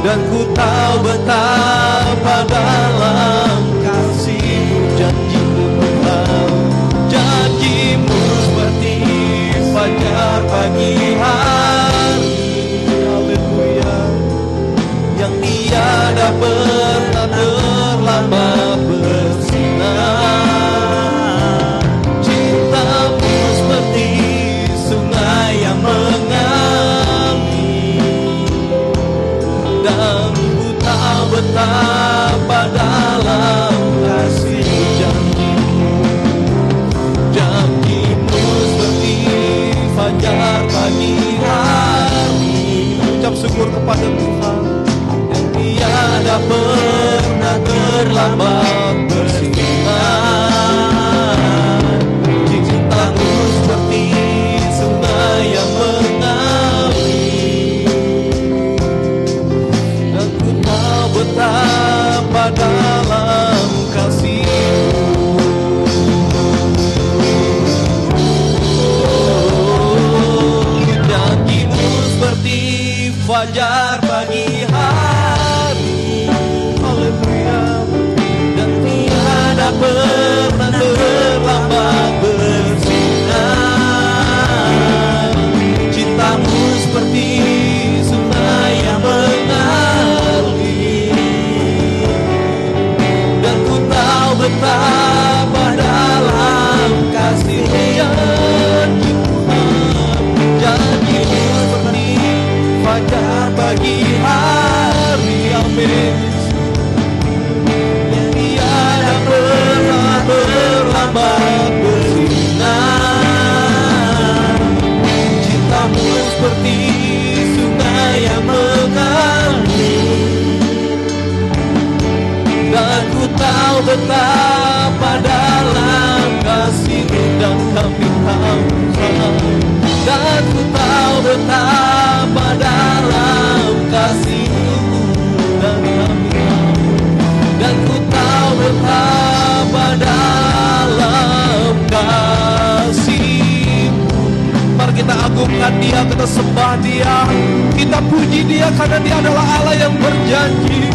dan ku tahu betapa dalam kasih-Mu. Janji-Mu Tuhan, janji-Mu seperti fajar pagi hari, haleluya, yang tiada pernah terlambat bersinar. Cinta-Mu seperti sungai yang mengalir, dan ku tahu betapa dalam kasih. Janji-Mu seperti fajar pagi hari. Ucap syukur kepada Tuhan yang tiada pernah terlambat bersinar. Cinta-Mu seperti sungai yang mengalir, dan ku tahu betapa dalam kasih-Mu. Janji-Mu seperti fajar pagi pagi hari. Amin. Yang tiada pernah terlambat bersinar. Cintamu seperti sungai yang mengalir, dan ku tahu betapa dalam kasih-Mu, dan kami tahu, dan ku tahu betapa dalam kasih-Mu, dan kami tahu, dan ku tahu betapa dalam kasih-Mu. Mari kita agungkan Dia, kita sembah Dia, kita puji Dia karena Dia adalah Allah yang berjanji.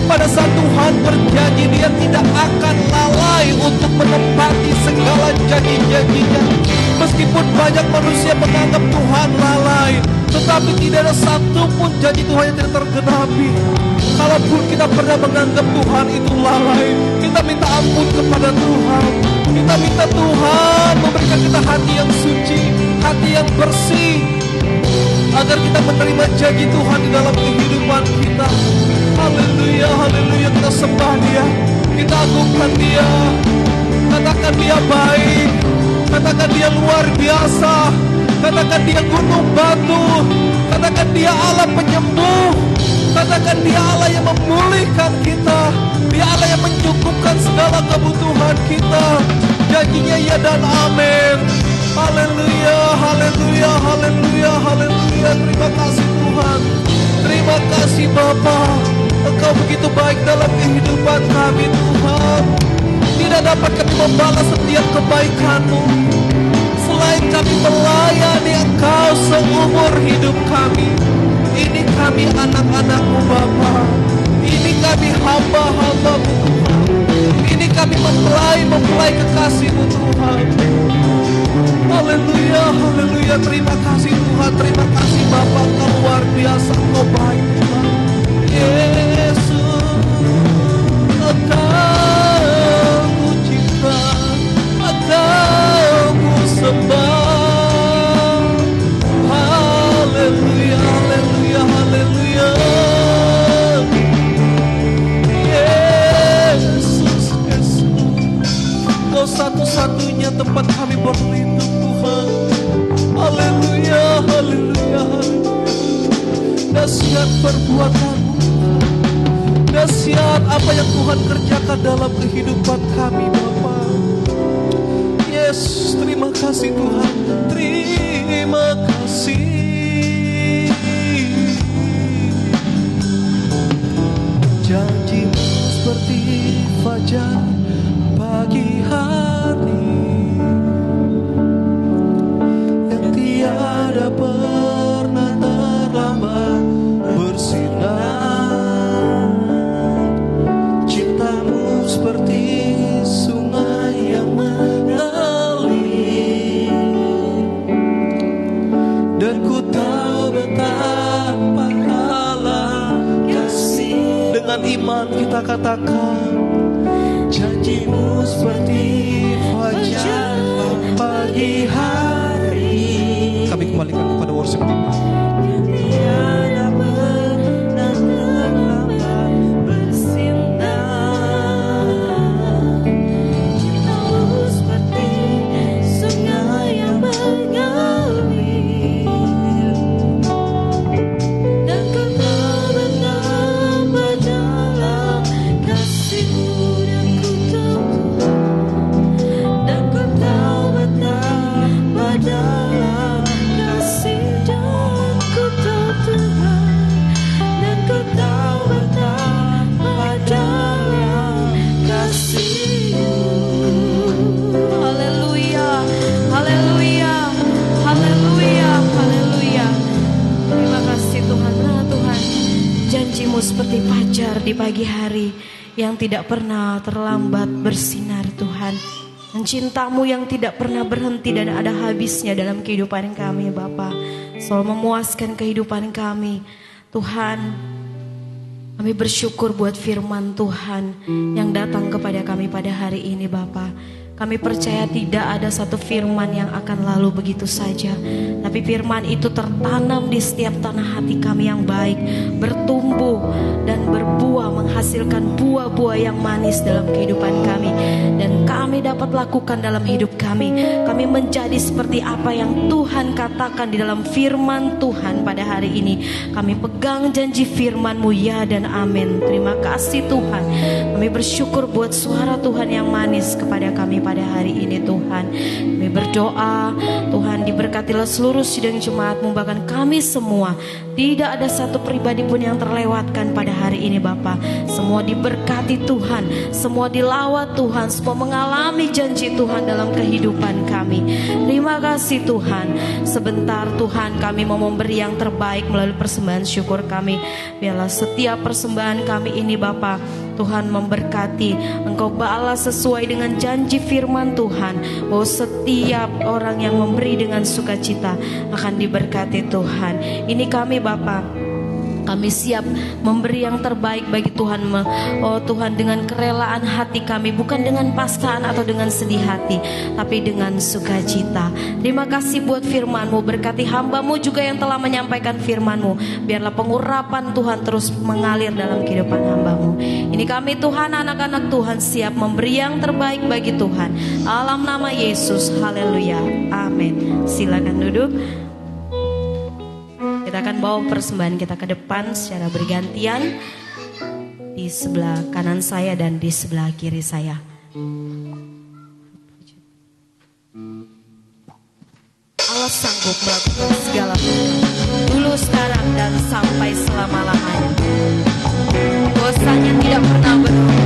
Pada saat Tuhan berjanji, Dia tidak akan lalai untuk menepati segala janji-janjinya. Meskipun banyak manusia menganggap Tuhan lalai, tetapi tidak ada satu pun janji Tuhan yang tidak tergenapi. Kalaupun kita pernah menganggap Tuhan itu lalai, kita minta ampun kepada Tuhan. Kita minta Tuhan memberikan kita hati yang suci, hati yang bersih, agar kita menerima janji Tuhan di dalam kehidupan kita. Haleluya, haleluya, kita sembah Dia, kita agungkan Dia. Katakan Dia baik, katakan Dia luar biasa, katakan Dia gunung batu, katakan Dia Allah penyembuh, katakan Dia Allah yang memulihkan kita, Dia Allah yang mencukupkan segala kebutuhan kita. Janjinya ya dan amin. Haleluya, haleluya, haleluya, haleluya. Terima kasih Tuhan, terima kasih Bapa. Engkau begitu baik dalam kehidupan kami Tuhan. Tidak dapat kami membalas setiap kebaikan-Mu selain kami melayani Engkau seumur hidup kami. Ini kami anak-anak-Mu Bapa, ini kami hamba-hamba-Mu Tuhan, ini kami mempelai kekasih-Mu Tuhan. Haleluya, haleluya, terima kasih Tuhan, terima kasih Bapa. Engkau luar biasa, Engkau baik Tuhan. Yesus, Engkau ku cinta, Engkau ku sembah. Haleluya, haleluya, haleluya. Yesus, Yesus, Engkau satu-satunya tempat kami berlindung Tuhan. Haleluya, haleluya, haleluya. Dahsyat perbuatan-Mu, dahsyat apa yang Tuhan kerjakan dalam kehidupan kami Bapa. Yesus, terima kasih Tuhan, terima kasih. Janji-Mu seperti fajar pagi hari, yang tiada pernah terlambat bersinar. Cinta-Mu seperti sungai yang mengalir, dan ku tahu betapa dalam kasih. Dengan iman kita katakan, janji-Mu seperti fajar pagi hari. Kami kembalikan kepada worship kita. Tiada pernah terlambat bersinar. Cinta-Mu seperti sungai yang mengalir, dan Kau betapa dalam kasih-Mu, dan Ku tahu betapa dalam kasih, dan Ku tahu Tuhan, dan Ku tahu betapa dalam kasih-Mu. Haleluya, haleluya, haleluya, haleluya. Terima kasih Tuhan. Nah Tuhan, janji-Mu seperti fajar di pagi hari yang tidak pernah terlambat bersinar Tuhan. Dan cinta-Mu yang tidak pernah berhenti dan ada habisnya dalam kehidupan kami Bapa. Selalu memuaskan kehidupan kami Tuhan. Kami bersyukur buat firman Tuhan yang datang kepada kami pada hari ini Bapa. Kami percaya tidak ada satu firman yang akan lalu begitu saja. Tapi firman itu tertanam di setiap tanah hati kami yang baik, bertumbuh dan berbuah, menghasilkan buah-buah yang manis dalam kehidupan kami. Dan kami dapat lakukan dalam hidup kami. Kami menjadi seperti apa yang Tuhan katakan di dalam firman Tuhan pada hari ini. Kami pegang janji firman-Mu, ya dan amin. Terima kasih Tuhan. Kami bersyukur buat suara Tuhan yang manis kepada kami pada hari ini Tuhan. Kami berdoa Tuhan, diberkatilah seluruh sidang jemaat-Mu, bahkan kami semua. Tidak ada satu pribadi pun yang terlewatkan pada hari ini Bapa. Semua diberkati Tuhan, semua dilawat Tuhan, semua mengalami janji Tuhan dalam kehidupan kami. Terima kasih Tuhan. Sebentar Tuhan, kami mau memberi yang terbaik melalui persembahan syukur kami. Biarlah setiap persembahan kami ini Bapa, Tuhan memberkati. Engkau balas sesuai dengan janji firman Tuhan, bahwa setiap orang yang memberi dengan sukacita akan diberkati Tuhan. Ini kami Bapa, kami siap memberi yang terbaik bagi Tuhan. Oh Tuhan, dengan kerelaan hati kami, bukan dengan paksaan atau dengan sedih hati, tapi dengan sukacita. Terima kasih buat firman-Mu. Berkati hamba-Mu juga yang telah menyampaikan firman-Mu. Biarlah pengurapan Tuhan terus mengalir dalam kehidupan hamba-Mu. Ini kami Tuhan, anak-anak Tuhan, siap memberi yang terbaik bagi Tuhan. Dalam nama Yesus, haleluya, amin. Silakan duduk. Kita akan bawa persembahan kita ke depan secara bergantian, di sebelah kanan saya dan di sebelah kiri saya. Allah sanggup melakukan segala dulu, sekarang, dan sampai selama-lamanya. Kuasanya tidak pernah berubah.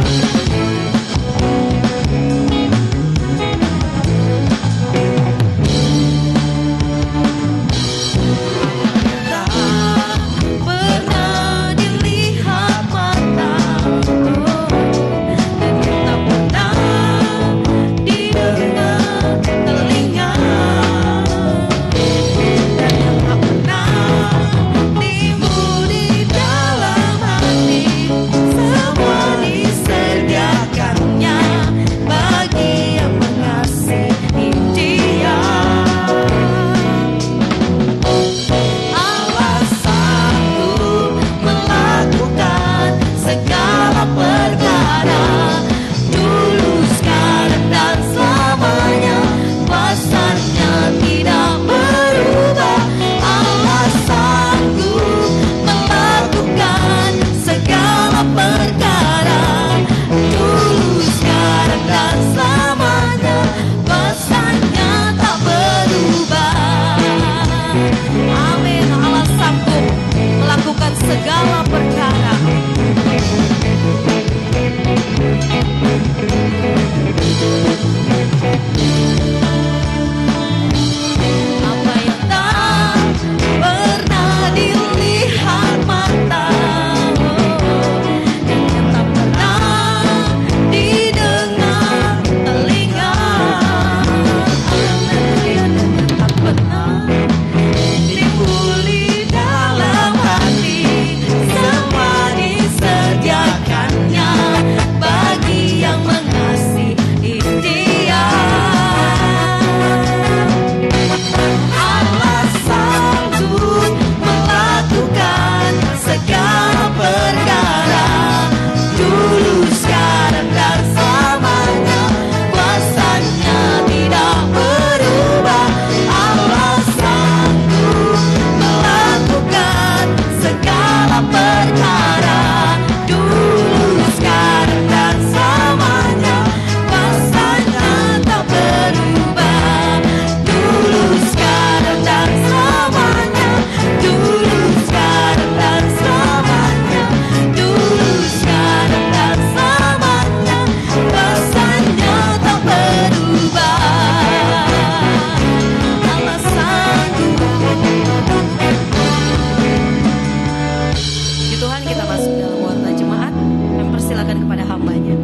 Segala perkara. Apa yang tak pernah dilihat mata, yang tak pernah didengar telinga, yang tak pernah timbul di dalam hati. Semua disediakannya bagi yang mengasihi Dia. Allah sanggup melakukan segala perkara, dulu, sekarang, dan selamanya. Kuasanya tidak berubah. Allah sanggup melakukan segala perkara, dulu, sekarang, dan selamanya. Kuasanya tak berubah. Dulu, sekarang, dan selamanya. Dulu, sekarang, dan selamanya. Dulu, sekarang, dan selamanya. Kuasanya tak berubah. Allah sanggup. Puji Tuhan, kita masuk dalam warta jemaat. Kami persilakan kepada hambanya.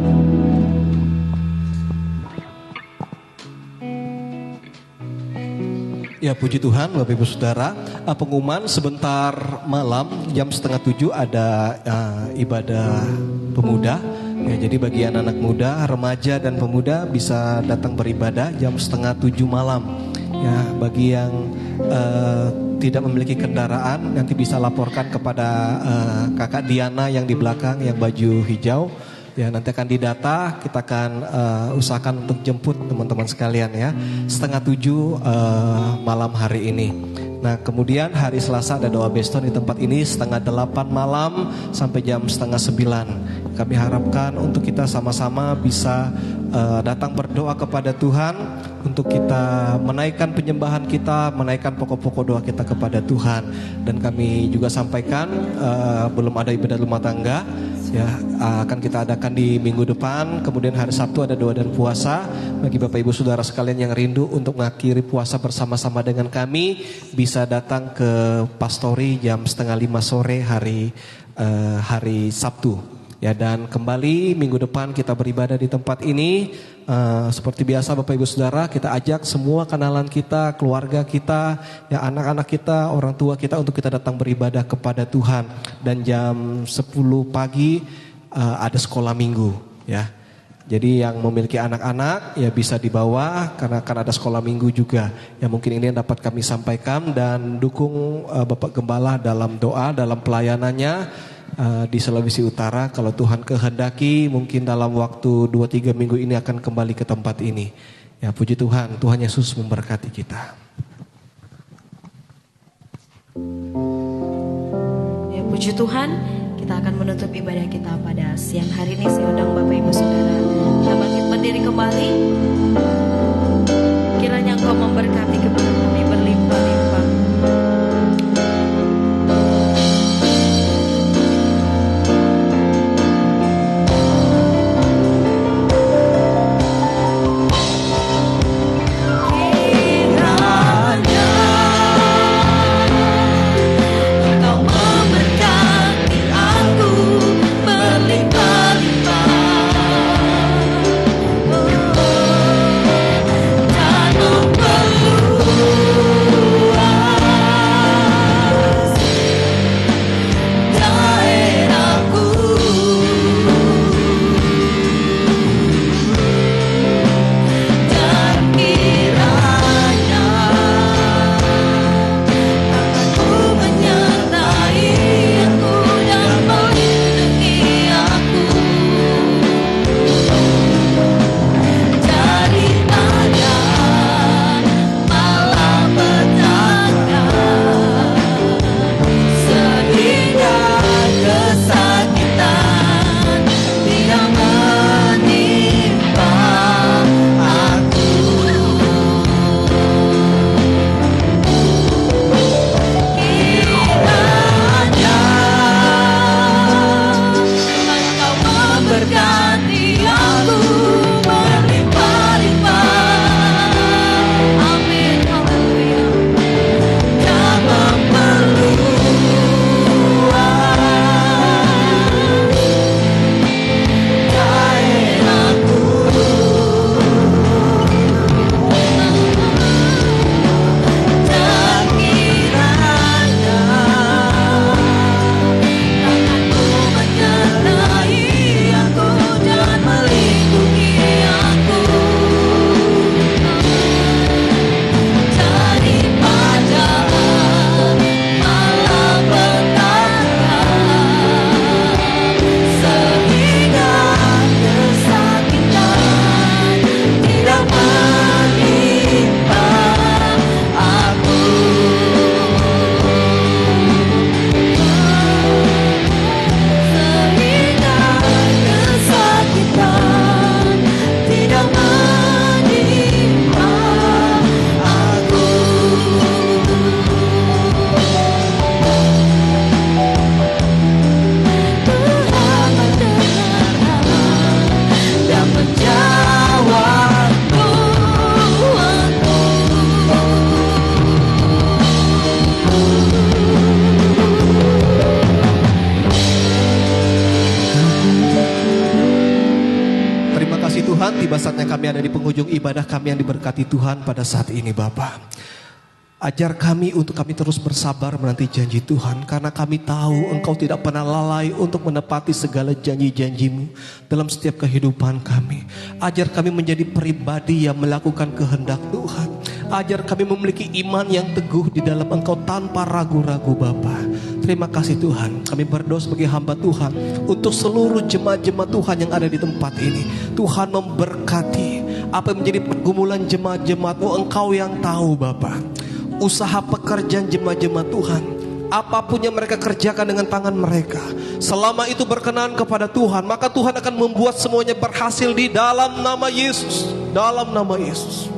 Ya puji Tuhan Bapak Ibu Saudara, pengumuman sebentar malam jam 6:30 ada ibadah pemuda Ya, jadi bagi anak-anak muda, remaja dan pemuda bisa datang beribadah jam 6:30 malam. Ya, bagi yang tidak memiliki kendaraan nanti bisa laporkan kepada kakak Diana yang di belakang yang baju hijau. Ya, nanti akan didata, kita akan usahakan untuk jemput teman-teman sekalian ya. 6:30 malam hari ini. Nah, kemudian hari Selasa ada doa beston di tempat ini 7:30 malam sampai jam 8:30. Kami harapkan untuk kita sama-sama bisa datang berdoa kepada Tuhan untuk kita menaikkan penyembahan kita, menaikkan pokok-pokok doa kita kepada Tuhan. Dan kami juga sampaikan belum ada ibadah rumah tangga. Ya, akan kita adakan di minggu depan. Kemudian hari Sabtu ada doa dan puasa. Bagi Bapak Ibu Saudara sekalian yang rindu untuk mengakhiri puasa bersama-sama dengan kami, bisa datang ke Pastori jam 4:30 sore hari Sabtu. Ya, dan kembali minggu depan kita beribadah di tempat ini. Seperti biasa Bapak Ibu Saudara, kita ajak semua kenalan kita, keluarga kita, ya anak-anak kita, orang tua kita untuk kita datang beribadah kepada Tuhan. Dan jam 10 pagi ada sekolah minggu ya. Jadi yang memiliki anak-anak ya bisa dibawa karena akan ada sekolah minggu juga. Ya mungkin ini yang dapat kami sampaikan dan dukung Bapak Gembala dalam doa, dalam pelayanannya. Di Sulawesi Utara, kalau Tuhan kehendaki mungkin dalam waktu 2-3 minggu ini akan kembali ke tempat ini. Ya puji Tuhan, Tuhan Yesus memberkati kita. Ya puji Tuhan, kita akan menutup ibadah kita pada siang hari ini. Saya undang Bapak Ibu Saudara, kita bangkit berdiri kembali. Kiranya Engkau memberkati kepada kami berlimpah-limpah. Tuhan, tiba saatnya kami ada di penghujung ibadah kami yang diberkati Tuhan pada saat ini Bapa. Ajar kami untuk kami terus bersabar menanti janji Tuhan. Karena kami tahu Engkau tidak pernah lalai untuk menepati segala janji-janji-Mu dalam setiap kehidupan kami. Ajar kami menjadi pribadi yang melakukan kehendak Tuhan. Ajar kami memiliki iman yang teguh di dalam Engkau tanpa ragu-ragu Bapa. Terima kasih Tuhan. Kami berdoa sebagai hamba Tuhan untuk seluruh jemaat-jemaat Tuhan yang ada di tempat ini. Tuhan memberkati apa yang menjadi pergumulan jemaat-jemaat-Mu. Engkau yang tahu Bapa. Usaha pekerjaan jemaat-jemaat Tuhan, apapun yang mereka kerjakan dengan tangan mereka, selama itu berkenan kepada Tuhan, maka Tuhan akan membuat semuanya berhasil di dalam nama Yesus. Dalam nama Yesus.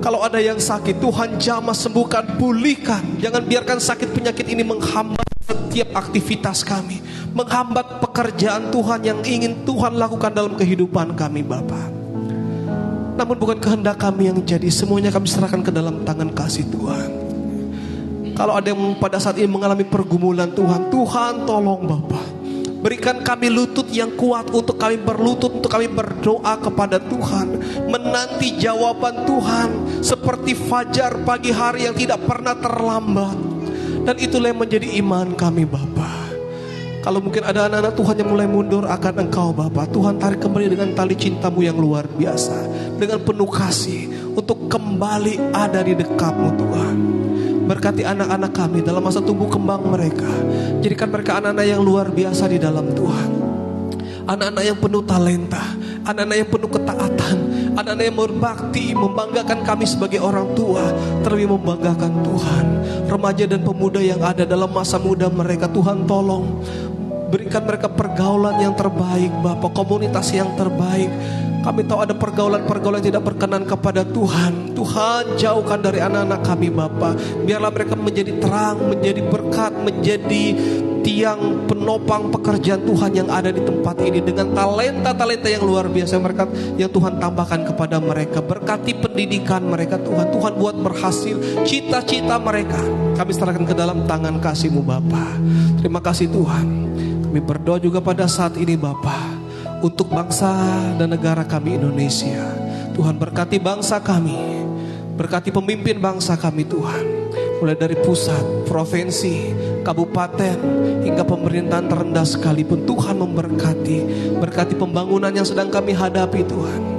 Kalau ada yang sakit, Tuhan jamah sembuhkan, pulihkan. Jangan biarkan sakit penyakit ini menghambat setiap aktivitas kami, menghambat pekerjaan Tuhan yang ingin Tuhan lakukan dalam kehidupan kami Bapa. Namun bukan kehendak kami yang jadi, semuanya kami serahkan ke dalam tangan kasih Tuhan. Kalau ada yang pada saat ini mengalami pergumulan Tuhan, Tuhan tolong Bapa. Berikan kami lutut yang kuat untuk kami berlutut, untuk kami berdoa kepada Tuhan. Menanti jawaban Tuhan seperti fajar pagi hari yang tidak pernah terlambat. Dan itulah yang menjadi iman kami Bapa. Kalau mungkin ada anak-anak Tuhan yang mulai mundur akan Engkau Bapa, Tuhan tarik kembali dengan tali cinta-Mu yang luar biasa, dengan penuh kasih untuk kembali ada di dekat-Mu Tuhan. Berkati anak-anak kami dalam masa tumbuh kembang mereka. Jadikan mereka anak-anak yang luar biasa di dalam Tuhan. Anak-anak yang penuh talenta, anak-anak yang penuh ketaatan, anak-anak yang berbakti, membanggakan kami sebagai orang tua, terlebih membanggakan Tuhan. Remaja dan pemuda yang ada dalam masa muda mereka, Tuhan tolong berikan mereka pergaulan yang terbaik Bapa, komunitas yang terbaik. Kami tahu ada pergaulan-pergaulan yang tidak berkenan kepada Tuhan. Tuhan jauhkan dari anak-anak kami Bapa. Biarlah mereka menjadi terang, menjadi berkat, menjadi tiang penopang pekerjaan Tuhan yang ada di tempat ini. Dengan talenta-talenta yang luar biasa mereka, yang Tuhan tambahkan kepada mereka. Berkati pendidikan mereka Tuhan. Tuhan buat berhasil cita-cita mereka. Kami serahkan ke dalam tangan kasih-Mu Bapa. Terima kasih Tuhan. Kami berdoa juga pada saat ini Bapa, untuk bangsa dan negara kami Indonesia. Tuhan berkati bangsa kami, berkati pemimpin bangsa kami Tuhan. Mulai dari pusat, provinsi, kabupaten, hingga pemerintahan terendah sekalipun Tuhan memberkati. Berkati pembangunan yang sedang kami hadapi Tuhan.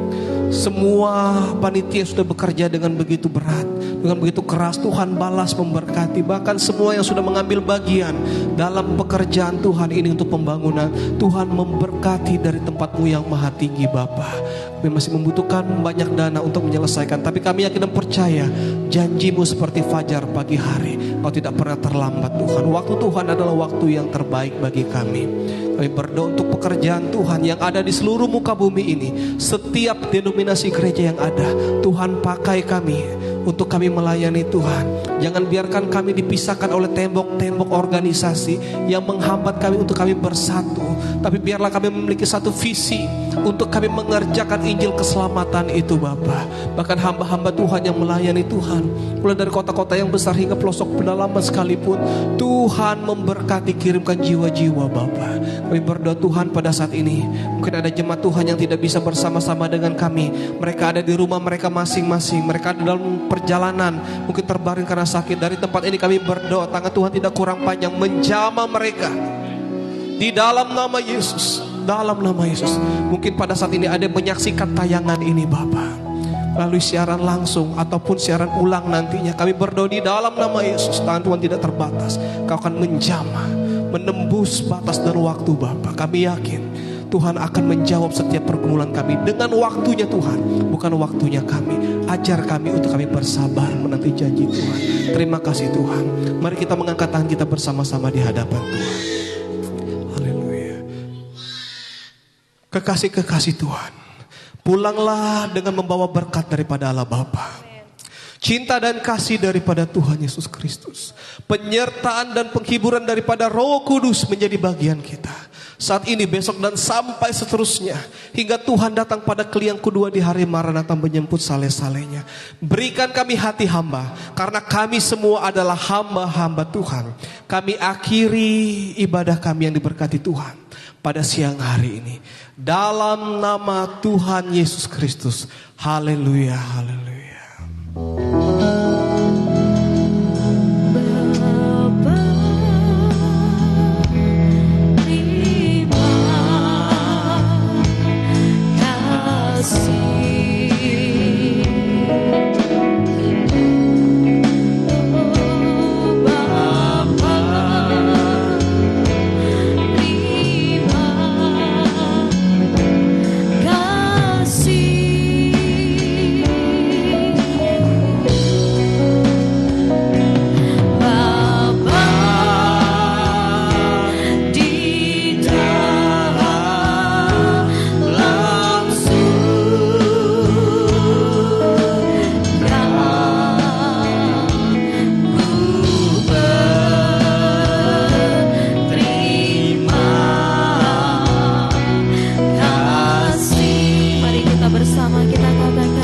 Semua panitia sudah bekerja dengan begitu berat, dengan begitu keras. Tuhan balas memberkati. Bahkan semua yang sudah mengambil bagian dalam pekerjaan Tuhan ini untuk pembangunan, Tuhan memberkati dari tempat-Mu yang maha tinggi Bapa. Kami masih membutuhkan banyak dana untuk menyelesaikan, tapi kami yakin dan percaya janji-Mu seperti fajar pagi hari. Kau tidak pernah terlambat Tuhan. Waktu Tuhan adalah waktu yang terbaik bagi kami. Kami berdoa untuk pekerjaan Tuhan yang ada di seluruh muka bumi ini. Setiap denominasi gereja yang ada, Tuhan pakai kami untuk kami melayani Tuhan. Jangan biarkan kami dipisahkan oleh tembok-tembok organisasi yang menghambat kami untuk kami bersatu. Tapi biarlah kami memiliki satu visi untuk kami mengerjakan Injil keselamatan itu Bapa. Bahkan hamba-hamba Tuhan yang melayani Tuhan, mulai dari kota-kota yang besar hingga pelosok pedalaman sekalipun, Tuhan memberkati, kirimkan jiwa-jiwa Bapa. Kami berdoa Tuhan pada saat ini, mungkin ada jemaat Tuhan yang tidak bisa bersama-sama dengan kami. Mereka ada di rumah mereka masing-masing, mereka ada dalam perjalanan, mungkin terbaring karena sakit. Dari tempat ini kami berdoa, tangan Tuhan tidak kurang panjang menjamah mereka di dalam nama Yesus. Dalam nama Yesus. Mungkin pada saat ini ada yang menyaksikan tayangan ini Bapa, melalui siaran langsung ataupun siaran ulang nantinya. Kami berdoa di dalam nama Yesus, tangan Tuhan tidak terbatas. Kau akan menjamah, menembus batas dan waktu Bapa. Kami yakin Tuhan akan menjawab setiap pergumulan kami dengan waktunya Tuhan, bukan waktunya kami. Ajar kami untuk kami bersabar menanti janji Tuhan. Terima kasih Tuhan. Mari kita mengangkat tangan kita bersama-sama di hadapan Tuhan. Haleluya. Kekasih-kekasih Tuhan, pulanglah dengan membawa berkat daripada Allah Bapa, cinta dan kasih daripada Tuhan Yesus Kristus, penyertaan dan penghiburan daripada Roh Kudus menjadi bagian kita saat ini, besok, dan sampai seterusnya, hingga Tuhan datang pada kali yang kedua di hari Maranatha menjemput saleh-salehnya. Berikan kami hati hamba, karena kami semua adalah hamba-hamba Tuhan. Kami akhiri ibadah kami yang diberkati Tuhan pada siang hari ini, dalam nama Tuhan Yesus Kristus. Haleluya, haleluya. Bersama kita katakan